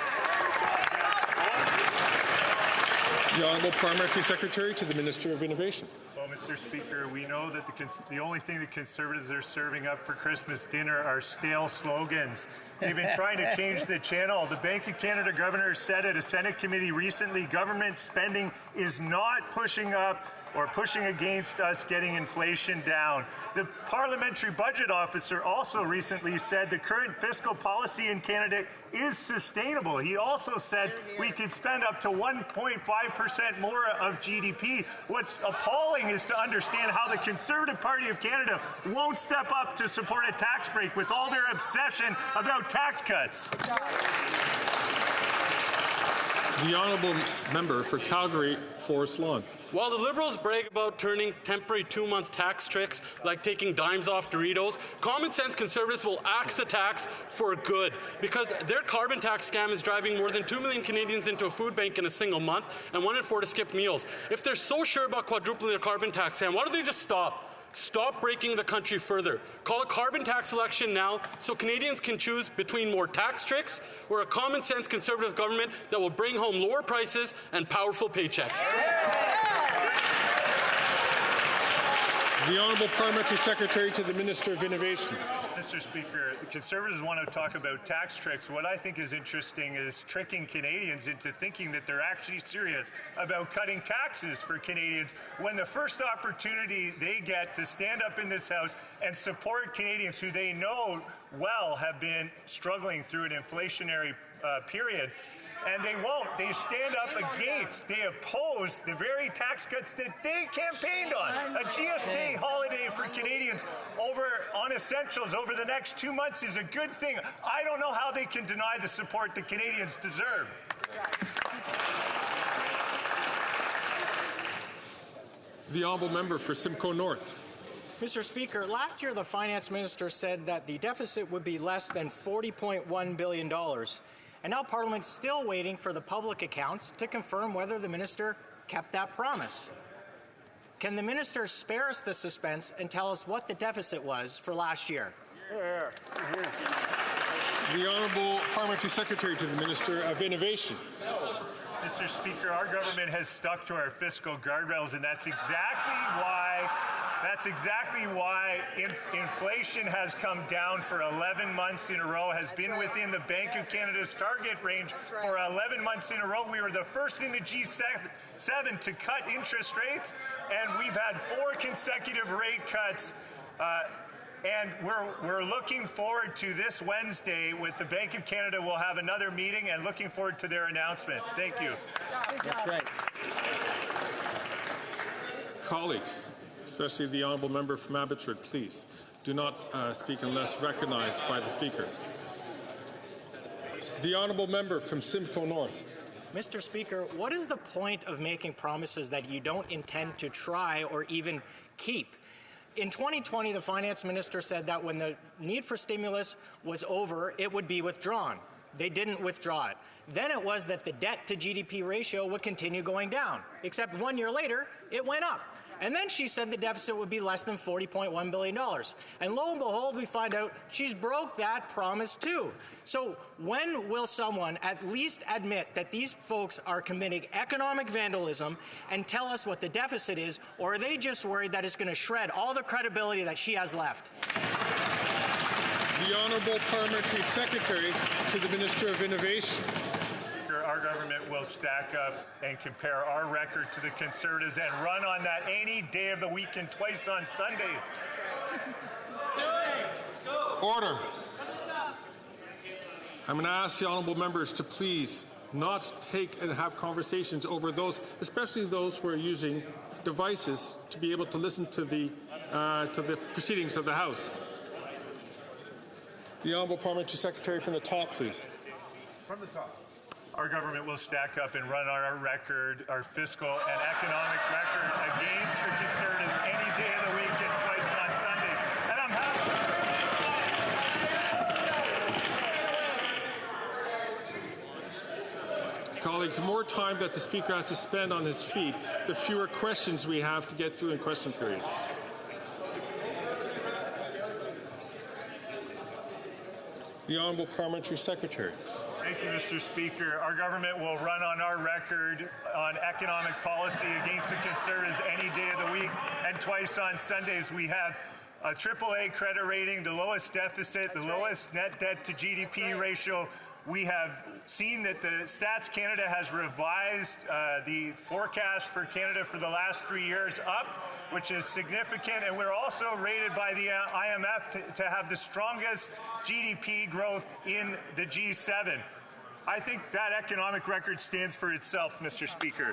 The Honourable Parliamentary Secretary to the Minister of Innovation. Well, Mr. Speaker, we know that the only thing the Conservatives are serving up for Christmas dinner are stale slogans. They've been trying to change the channel. The Bank of Canada governor said at a Senate committee recently, government spending is not pushing up or pushing against us getting inflation down. The parliamentary budget officer also recently said the current fiscal policy in Canada is sustainable. He also said we could spend up to 1.5% more of GDP. What's appalling is to understand how the Conservative Party of Canada won't step up to support a tax break with all their obsession about tax cuts. The Honourable Member for Calgary, Forest Lawn. While the Liberals brag about turning temporary 2-month tax tricks like taking dimes off Doritos, common sense Conservatives will axe the tax for good because their carbon tax scam is driving more than 2 million Canadians into a food bank in a single month and 1 in 4 to skip meals. If they're so sure about quadrupling their carbon tax scam, why don't they just stop? Stop breaking the country further. Call a carbon tax election now so Canadians can choose between more tax tricks or a common sense Conservative government that will bring home lower prices and powerful paychecks. The Honourable Parliamentary Secretary to the Minister of Innovation. Mr. Speaker, the Conservatives want to talk about tax tricks. What I think is interesting is tricking Canadians into thinking that they're actually serious about cutting taxes for Canadians when the first opportunity they get to stand up in this House and support Canadians who they know well have been struggling through an inflationary period. And they won't. They stand up against, they oppose the very tax cuts that they campaigned on. A GST holiday for Canadians on essentials over the next 2 months is a good thing. I don't know how they can deny the support the Canadians deserve. The Honourable Member for Simcoe North. Mr. Speaker, last year the Finance Minister said that the deficit would be less than $40.1 billion. And now Parliament's still waiting for the public accounts to confirm whether the minister kept that promise. Can the minister spare us the suspense and tell us what the deficit was for last year? The Honourable Parliamentary Secretary to the Minister of Innovation. Mr. Speaker, our government has stuck to our fiscal guardrails, and that's exactly why inflation has come down for 11 months in a row, has been within the Bank of Canada's target range for 11 months in a row. We were the first in the G7 to cut interest rates, and we've had 4 consecutive rate cuts. And we're looking forward to this Wednesday with the Bank of Canada. We'll have another meeting and looking forward to their announcement. Thank you. That's right. Colleagues, especially the Honourable Member from Abbotsford, please do not speak unless recognized by the Speaker. The Honourable Member from Simcoe North. Mr. Speaker, what is the point of making promises that you don't intend to try or even keep? In 2020, the Finance Minister said that when the need for stimulus was over, it would be withdrawn. They didn't withdraw it. Then it was that the debt to GDP ratio would continue going down, except 1 year later, it went up. And then she said the deficit would be less than $40.1 billion. And lo and behold, we find out she's broke that promise too. So when will someone at least admit that these folks are committing economic vandalism and tell us what the deficit is, or are they just worried that it's going to shred all the credibility that she has left? The Honourable Parliamentary Secretary to the Minister of Innovation. Our government will stack up and compare our record to the Conservatives and run on that any day of the week and twice on Sundays. Order. I'm going to ask the honourable members to please not take and have conversations over those, especially those who are using devices to be able to listen to the proceedings of the House. The Honourable Parliamentary Secretary from the top, please. From the top. Our government will stack up and run on our record, our fiscal and economic record against the Conservatives any day of the week and twice on Sunday. And I'm happy. Colleagues, the more time that the Speaker has to spend on his feet, the fewer questions we have to get through in question period. The Honourable Parliamentary Secretary. Thank you, Mr. Speaker. Our government will run on our record on economic policy against the Conservatives any day of the week, and twice on Sundays. We have a AAA credit rating, the lowest deficit, the lowest net debt to GDP ratio. We have seen that the Stats Canada has revised the forecast for Canada for the last 3 years up, which is significant. And we're also rated by the IMF to have the strongest GDP growth in the G7. I think that economic record stands for itself, Mr. Speaker.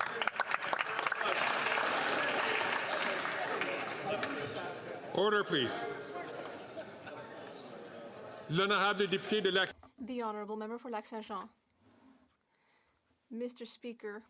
Order, please. L'honorable député de Lac. The Honourable Member for Lac-Saint-Jean. Mr. Speaker,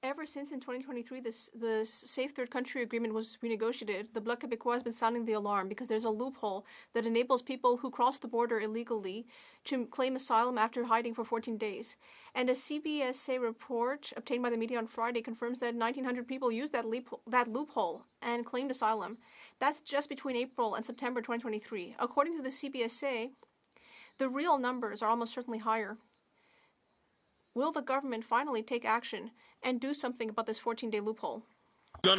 ever since in 2023 the Safe Third Country Agreement was renegotiated, the Bloc Québécois has been sounding the alarm because there's a loophole that enables people who cross the border illegally to claim asylum after hiding for 14 days. And a CBSA report obtained by the media on Friday confirms that 1,900 people used that loophole and claimed asylum. That's just between April and September 2023. According to the CBSA, the real numbers are almost certainly higher. Will the government finally take action and do something about this 14-day loophole? The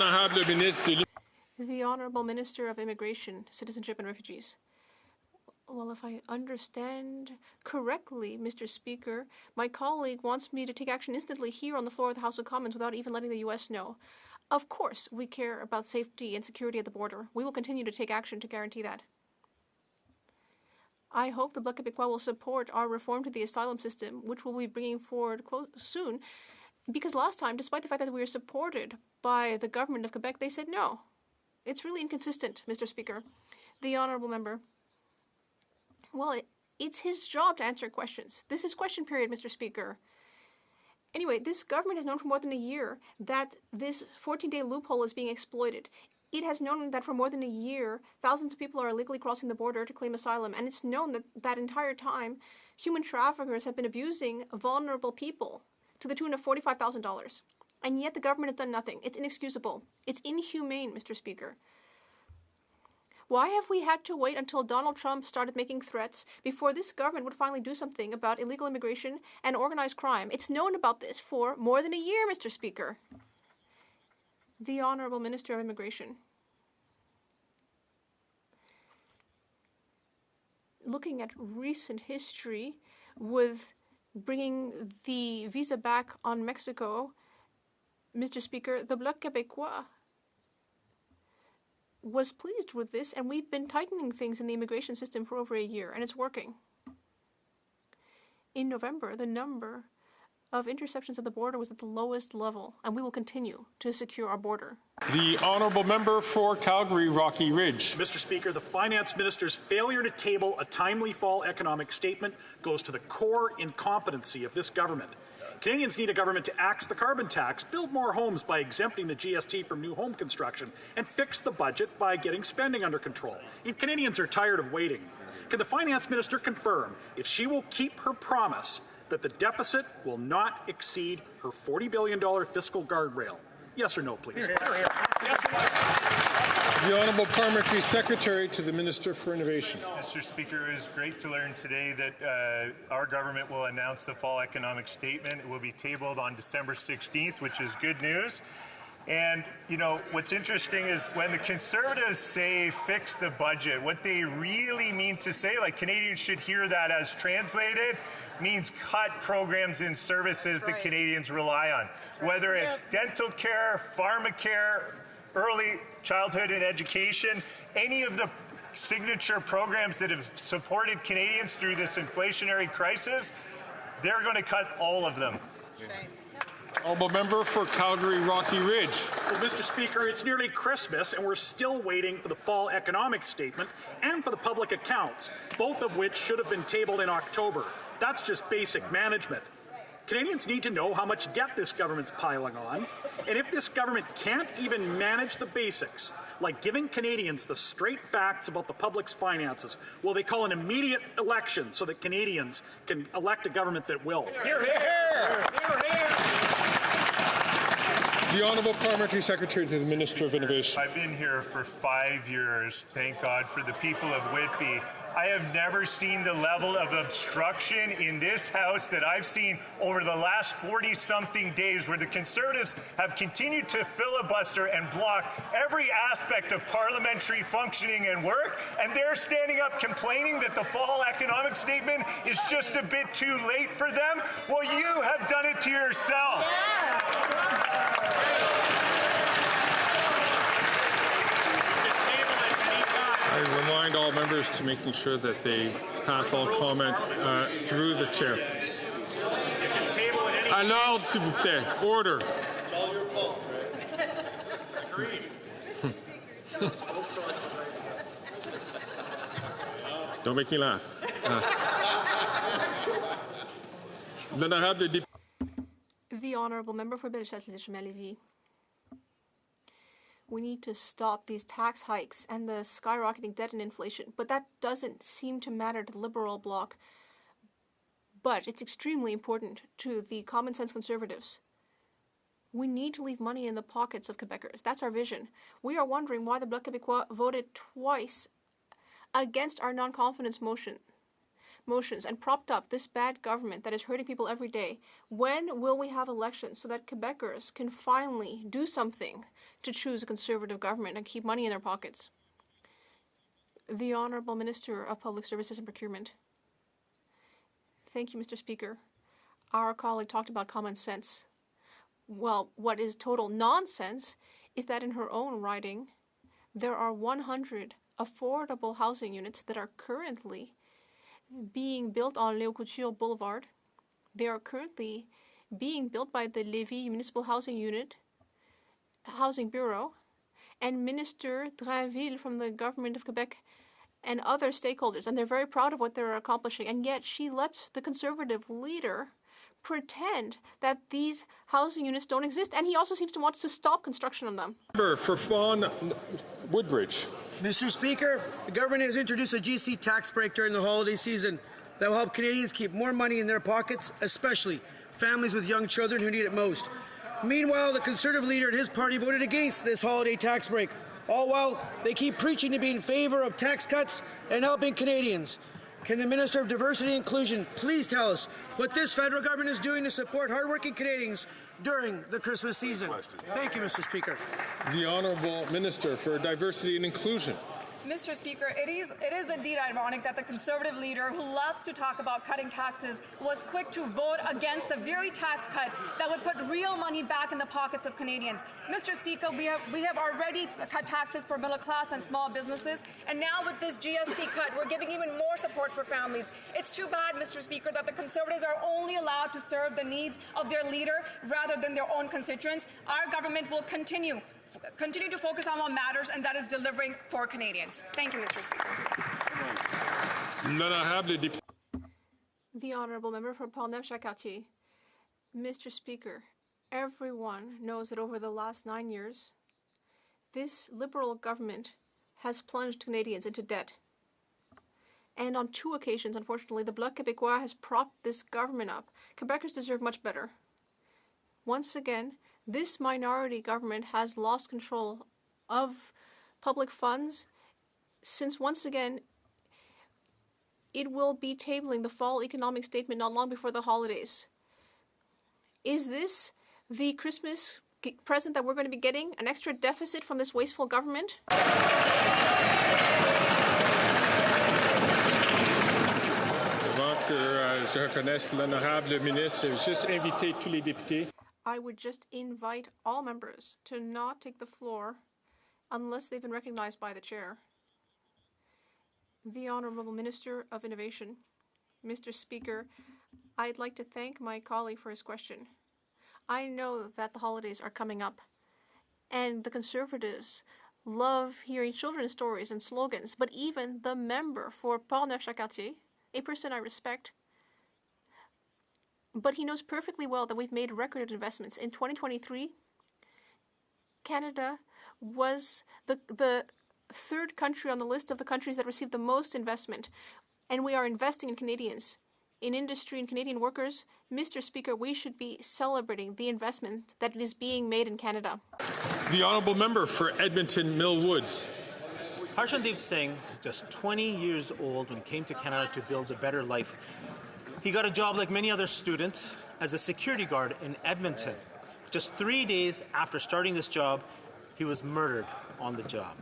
Honourable Minister of Immigration, Citizenship and Refugees. Well, if I understand correctly, Mr. Speaker, my colleague wants me to take action instantly here on the floor of the House of Commons without even letting the U.S. know. Of course, we care about safety and security at the border. We will continue to take action to guarantee that. I hope the Bloc Québécois will support our reform to the asylum system, which we'll be bringing forward soon, because last time, despite the fact that we were supported by the government of Quebec, they said no. It's really inconsistent, Mr. Speaker. The Honourable Member. Well, it's his job to answer questions. This is question period, Mr. Speaker. Anyway, this government has known for more than a year that this 14-day loophole is being exploited. It has known that for more than a year, thousands of people are illegally crossing the border to claim asylum, and it's known that that entire time, human traffickers have been abusing vulnerable people to the tune of $45,000. And yet the government has done nothing. It's inexcusable. It's inhumane, Mr. Speaker. Why have we had to wait until Donald Trump started making threats before this government would finally do something about illegal immigration and organized crime? It's known about this for more than a year, Mr. Speaker. The Honourable Minister of Immigration. Looking at recent history with bringing the visa back on Mexico, Mr. Speaker, the Bloc Québécois was pleased with this, and we've been tightening things in the immigration system for over a year, and it's working. In November, the number of interceptions at the border was at the lowest level, and we will continue to secure our border. The Honourable Member for Calgary, Rocky Ridge. Mr. Speaker, the Finance Minister's failure to table a timely fall economic statement goes to the core incompetency of this government. Canadians need a government to axe the carbon tax, build more homes by exempting the GST from new home construction, and fix the budget by getting spending under control. And Canadians are tired of waiting. Can the Finance Minister confirm if she will keep her promise that the deficit will not exceed her $40 billion fiscal guardrail? Yes or no, please? The Honourable Parliamentary Secretary to the Minister for Innovation. Mr. Speaker, it is great to learn today that our government will announce the fall economic statement. It will be tabled on December 16th, which is good news. And, you know, what's interesting is when the Conservatives say fix the budget, what they really mean to say, like Canadians should hear that as translated, means cut programs and services that Canadians rely on. Whether it's dental care, pharmacare, early childhood and education, any of the signature programs that have supported Canadians through this inflationary crisis, they're going to cut all of them. Honourable Member for Calgary, Rocky Ridge. Well, Mr. Speaker, it's nearly Christmas, and we're still waiting for the fall economic statement and for the public accounts, both of which should have been tabled in October. That's just basic management. Canadians need to know how much debt this government's piling on, and if this government can't even manage the basics, like giving Canadians the straight facts about the public's finances, will they call an immediate election so that Canadians can elect a government that will? Hear, hear! Hear, hear! The Honourable Parliamentary Secretary to the Minister of Innovation. I've been here for 5 years. Thank God for the people of Whitby. I have never seen the level of obstruction in this House that I've seen over the last 40-something days, where the Conservatives have continued to filibuster and block every aspect of parliamentary functioning and work, and they're standing up complaining that the fall economic statement is just a bit too late for them. Well, you have done it to yourselves. I remind all members to making sure that they pass all comments through the chair. À l'ordre, s'il vous plaît. Order. Don't make me laugh. The Honourable Member for Bellechasse-Lévis. We need to stop these tax hikes and the skyrocketing debt and inflation, but that doesn't seem to matter to the Liberal bloc. But it's extremely important to the common sense Conservatives. We need to leave money in the pockets of Quebecers. That's our vision. We are wondering why the Bloc Québécois voted twice against our non-confidence motions and propped up this bad government that is hurting people every day. When will we have elections so that Quebecers can finally do something to choose a Conservative government and keep money in their pockets? The Honourable Minister of Public Services and Procurement. Thank you, Mr. Speaker. Our colleague talked about common sense. Well, what is total nonsense is that in her own riding, there are 100 affordable housing units that are currently being built on Léo Couture Boulevard. They are currently being built by the Lévis Municipal Housing Bureau, and Minister Drainville from the Government of Quebec and other stakeholders, and they're very proud of what they're accomplishing. And yet she lets the Conservative leader pretend that these housing units don't exist, and he also seems to want to stop construction of them. For Fawn Woodbridge. Mr. Speaker, the government has introduced a GST tax break during the holiday season that will help Canadians keep more money in their pockets, especially families with young children who need it most. Meanwhile, the Conservative leader and his party voted against this holiday tax break, all while they keep preaching to be in favor of tax cuts and helping Canadians. Can the Minister of Diversity and Inclusion please tell us what this federal government is doing to support hardworking Canadians during the Christmas season? Thank you, Mr. Speaker. The Honourable Minister for Diversity and Inclusion. Mr. Speaker, it is indeed ironic that the Conservative leader, who loves to talk about cutting taxes, was quick to vote against the very tax cut that would put real money back in the pockets of Canadians. Mr. Speaker, we have already cut taxes for middle class and small businesses, and now with this GST cut, we're giving even more support for families. It's too bad, Mr. Speaker, that the Conservatives are only allowed to serve the needs of their leader rather than their own constituents. Our government will continue to focus on what matters, and that is delivering for Canadians. Thank you, Mr. Speaker. The Honourable Member for Portneuf-Jacques-Cartier. Mr. Speaker, everyone knows that over the last 9 years, this Liberal government has plunged Canadians into debt. And on 2 occasions, unfortunately, the Bloc Québécois has propped this government up. Quebecers deserve much better. Once again, this minority government has lost control of public funds, since once again it will be tabling the fall economic statement not long before the holidays. Is this the Christmas present that we're going to be getting? An extra deficit from this wasteful government? Avant que je reconnaisse l'honorable ministre, juste inviter tous les députés. I would just invite all members to not take the floor unless they've been recognized by the chair. The Honourable Minister of Innovation. Mr. Speaker, I'd like to thank my colleague for his question. I know that the holidays are coming up, and the Conservatives love hearing children's stories and slogans, but even the member for Portneuf-Jacques-Cartier, a person I respect, but he knows perfectly well that we've made record investments. In 2023, Canada was the third country on the list of the countries that received the most investment, and we are investing in Canadians, in industry and Canadian workers. Mr. Speaker, we should be celebrating the investment that is being made in Canada. The Honourable Member for Edmonton Mill Woods. Harshandeep Singh, just 20 years old when he came to Canada to build a better life. He got a job like many other students as a security guard in Edmonton. Just 3 days after starting this job, he was murdered on the job.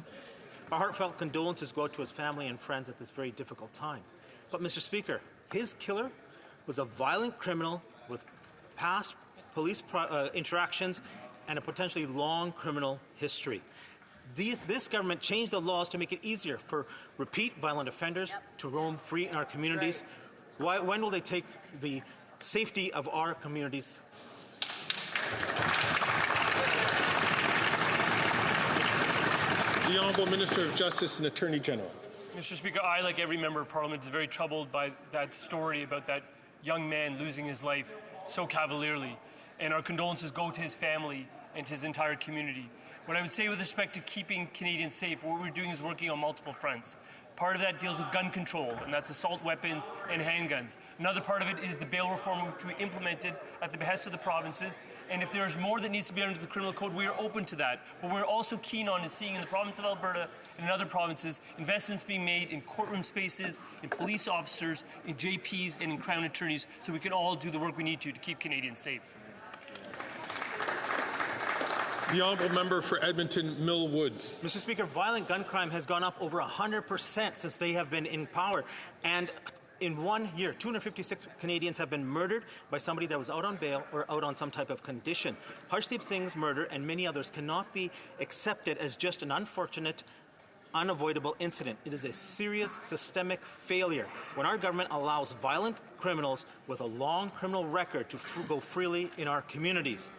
Our heartfelt condolences go out to his family and friends at this very difficult time. But Mr. Speaker, his killer was a violent criminal with past police interactions and a potentially long criminal history. This government changed the laws to make it easier for repeat violent offenders to roam free in our communities. When will they take the safety of our communities? The Honourable Minister of Justice and Attorney General. Mr. Speaker, I, like every member of Parliament, is very troubled by that story about that young man losing his life so cavalierly. And our condolences go to his family and to his entire community. What I would say with respect to keeping Canadians safe, what we're doing is working on multiple fronts. Part of that deals with gun control, and that's assault weapons and handguns. Another part of it is the bail reform, which we implemented at the behest of the provinces. And if there's more that needs to be under the criminal code, we are open to that. But we're also keen on seeing in the province of Alberta and in other provinces investments being made in courtroom spaces, in police officers, in JPs, and in Crown attorneys, so we can all do the work we need to keep Canadians safe. The Honourable Member for Edmonton Mill Woods. Mr. Speaker, violent gun crime has gone up over 100% since they have been in power. And in 1 year, 256 Canadians have been murdered by somebody that was out on bail or out on some type of condition. Harsdeep Singh's murder and many others cannot be accepted as just an unfortunate, unavoidable incident. It is a serious systemic failure when our government allows violent criminals with a long criminal record to go freely in our communities.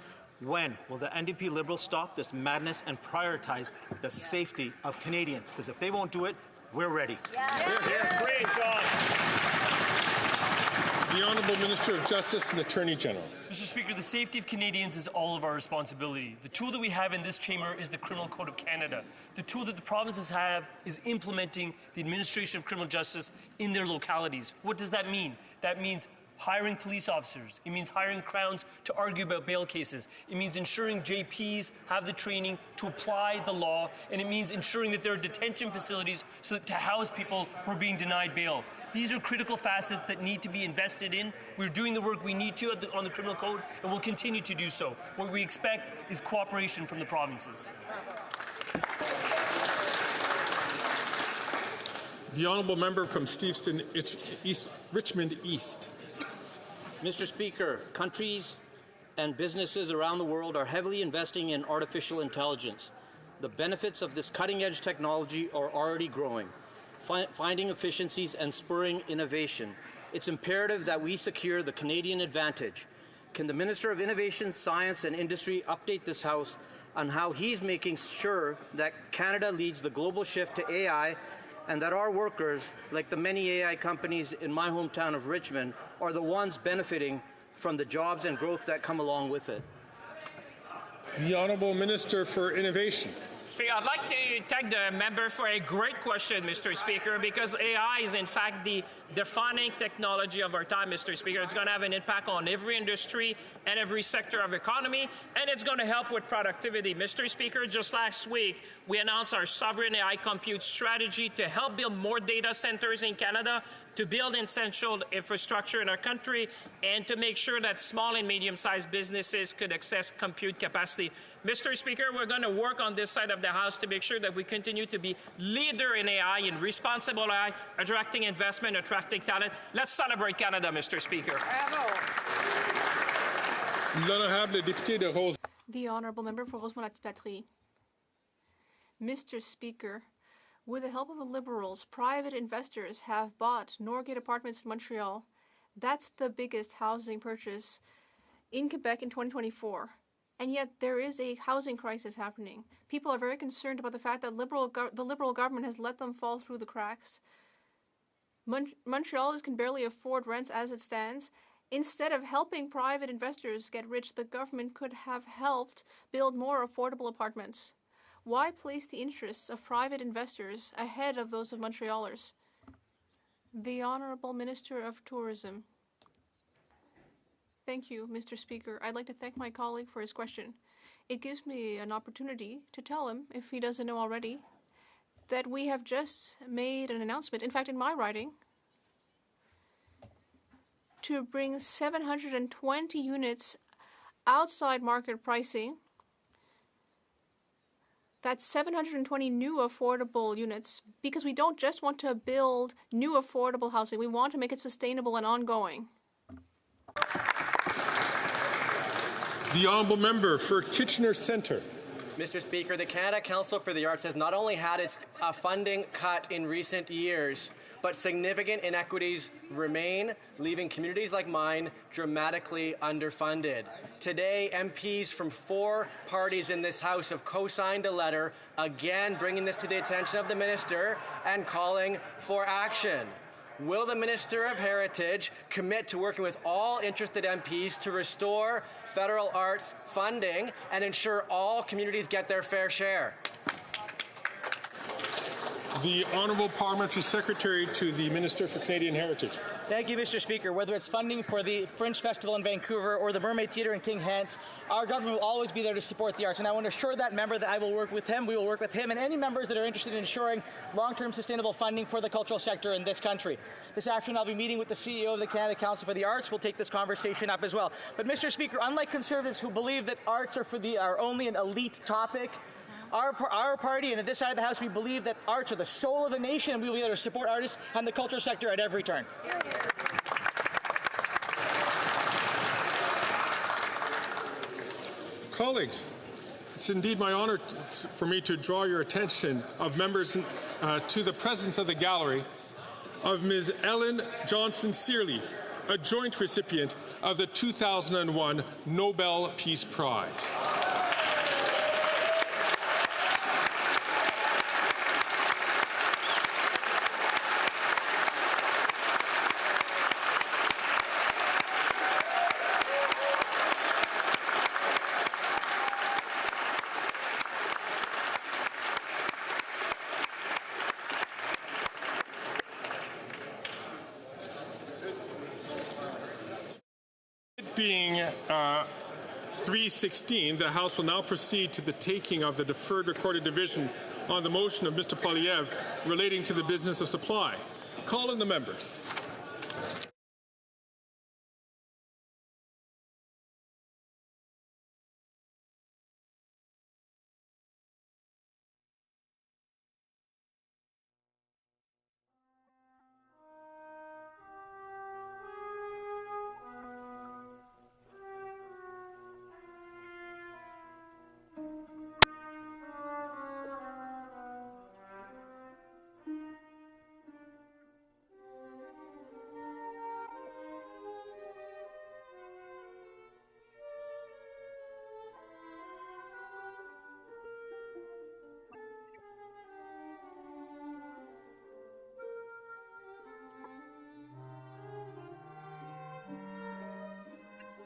When will the NDP Liberals stop this madness and prioritize the safety of Canadians? Because if they won't do it, we're ready. Great job. The Honourable Minister of Justice and Attorney General. Mr. Speaker, the safety of Canadians is all of our responsibility. The tool that we have in this chamber is the Criminal Code of Canada. The tool that the provinces have is implementing the administration of criminal justice in their localities. What does that mean? That means hiring police officers. It means hiring crowns to argue about bail cases. It means ensuring JPs have the training to apply the law, and it means ensuring that there are detention facilities so that to house people who are being denied bail. These are critical facets that need to be invested in. We're doing the work we need to on the criminal code, and we'll continue to do so. What we expect is cooperation from the provinces. The Honourable Member from Steveston, Richmond East. Mr. Speaker, countries and businesses around the world are heavily investing in artificial intelligence. The benefits of this cutting-edge technology are already growing, finding efficiencies and spurring innovation. It's imperative that we secure the Canadian advantage. Can the Minister of Innovation, Science and Industry update this House on how he's making sure that Canada leads the global shift to AI and that our workers, like the many AI companies in my hometown of Richmond, are the ones benefiting from the jobs and growth that come along with it? The Honourable Minister for Innovation. Speaker, I'd like to thank the member for a great question, Mr. Speaker, because AI is in fact the defining technology of our time, Mr. Speaker. It's going to have an impact on every industry and every sector of economy, and it's going to help with productivity. Mr. Speaker, just last week, we announced our sovereign AI compute strategy to help build more data centers in Canada, to build essential infrastructure in our country, and to make sure that small and medium-sized businesses could access compute capacity. Mr. Speaker, we're going to work on this side of the House to make sure that we continue to be leader in AI, in responsible AI, attracting investment, attracting talent. Let's celebrate Canada, Mr. Speaker. L'honorable député de Rose. The Honourable Member for Rosemont-la-Petite-Patrie. Mr. Speaker, with the help of the Liberals, private investors have bought Norgate Apartments in Montreal. That's the biggest housing purchase in Quebec in 2024. And yet there is a housing crisis happening. People are very concerned about the fact that the Liberal government has let them fall through the cracks. Montrealers can barely afford rents as it stands. Instead of helping private investors get rich, the government could have helped build more affordable apartments. Why place the interests of private investors ahead of those of Montrealers? The Honourable Minister of Tourism. Thank you, Mr. Speaker. I'd like to thank my colleague for his question. It gives me an opportunity to tell him, if he doesn't know already, that we have just made an announcement, in fact, in my writing, to bring 720 units outside market pricing. That's 720 new affordable units, because we don't just want to build new affordable housing. We want to make it sustainable and ongoing. The honourable member for Kitchener Centre. Mr. Speaker, the Canada Council for the Arts has not only had its funding cut in recent years, but significant inequities remain, leaving communities like mine dramatically underfunded. Today, MPs from 4 parties in this House have co-signed a letter, again bringing this to the attention of the Minister and calling for action. Will the Minister of Heritage commit to working with all interested MPs to restore federal arts funding and ensure all communities get their fair share? The Honourable Parliamentary Secretary to the Minister for Canadian Heritage. Thank you, Mr. Speaker. Whether it's funding for the Fringe Festival in Vancouver or the Mermaid Theatre in King Hence, our government will always be there to support the arts. And I want to assure that member that I will work with him. We will work with him and any members that are interested in ensuring long-term sustainable funding for the cultural sector in this country. This afternoon, I'll be meeting with the CEO of the Canada Council for the Arts. We'll take this conversation up as well. But, Mr. Speaker, unlike Conservatives who believe that arts are only an elite topic, our party and at this side of the House, we believe that arts are the soul of a nation, and we will be there to support artists and the culture sector at every turn. Colleagues, it's indeed my honour for me to draw your attention of members to the presence of the gallery of Ms. Ellen Johnson Sirleaf, a joint recipient of the 2001 Nobel Peace Prize. Being 3:16, the House will now proceed to the taking of the deferred recorded division on the motion of Mr. Poilievre relating to the business of supply. Call in the members.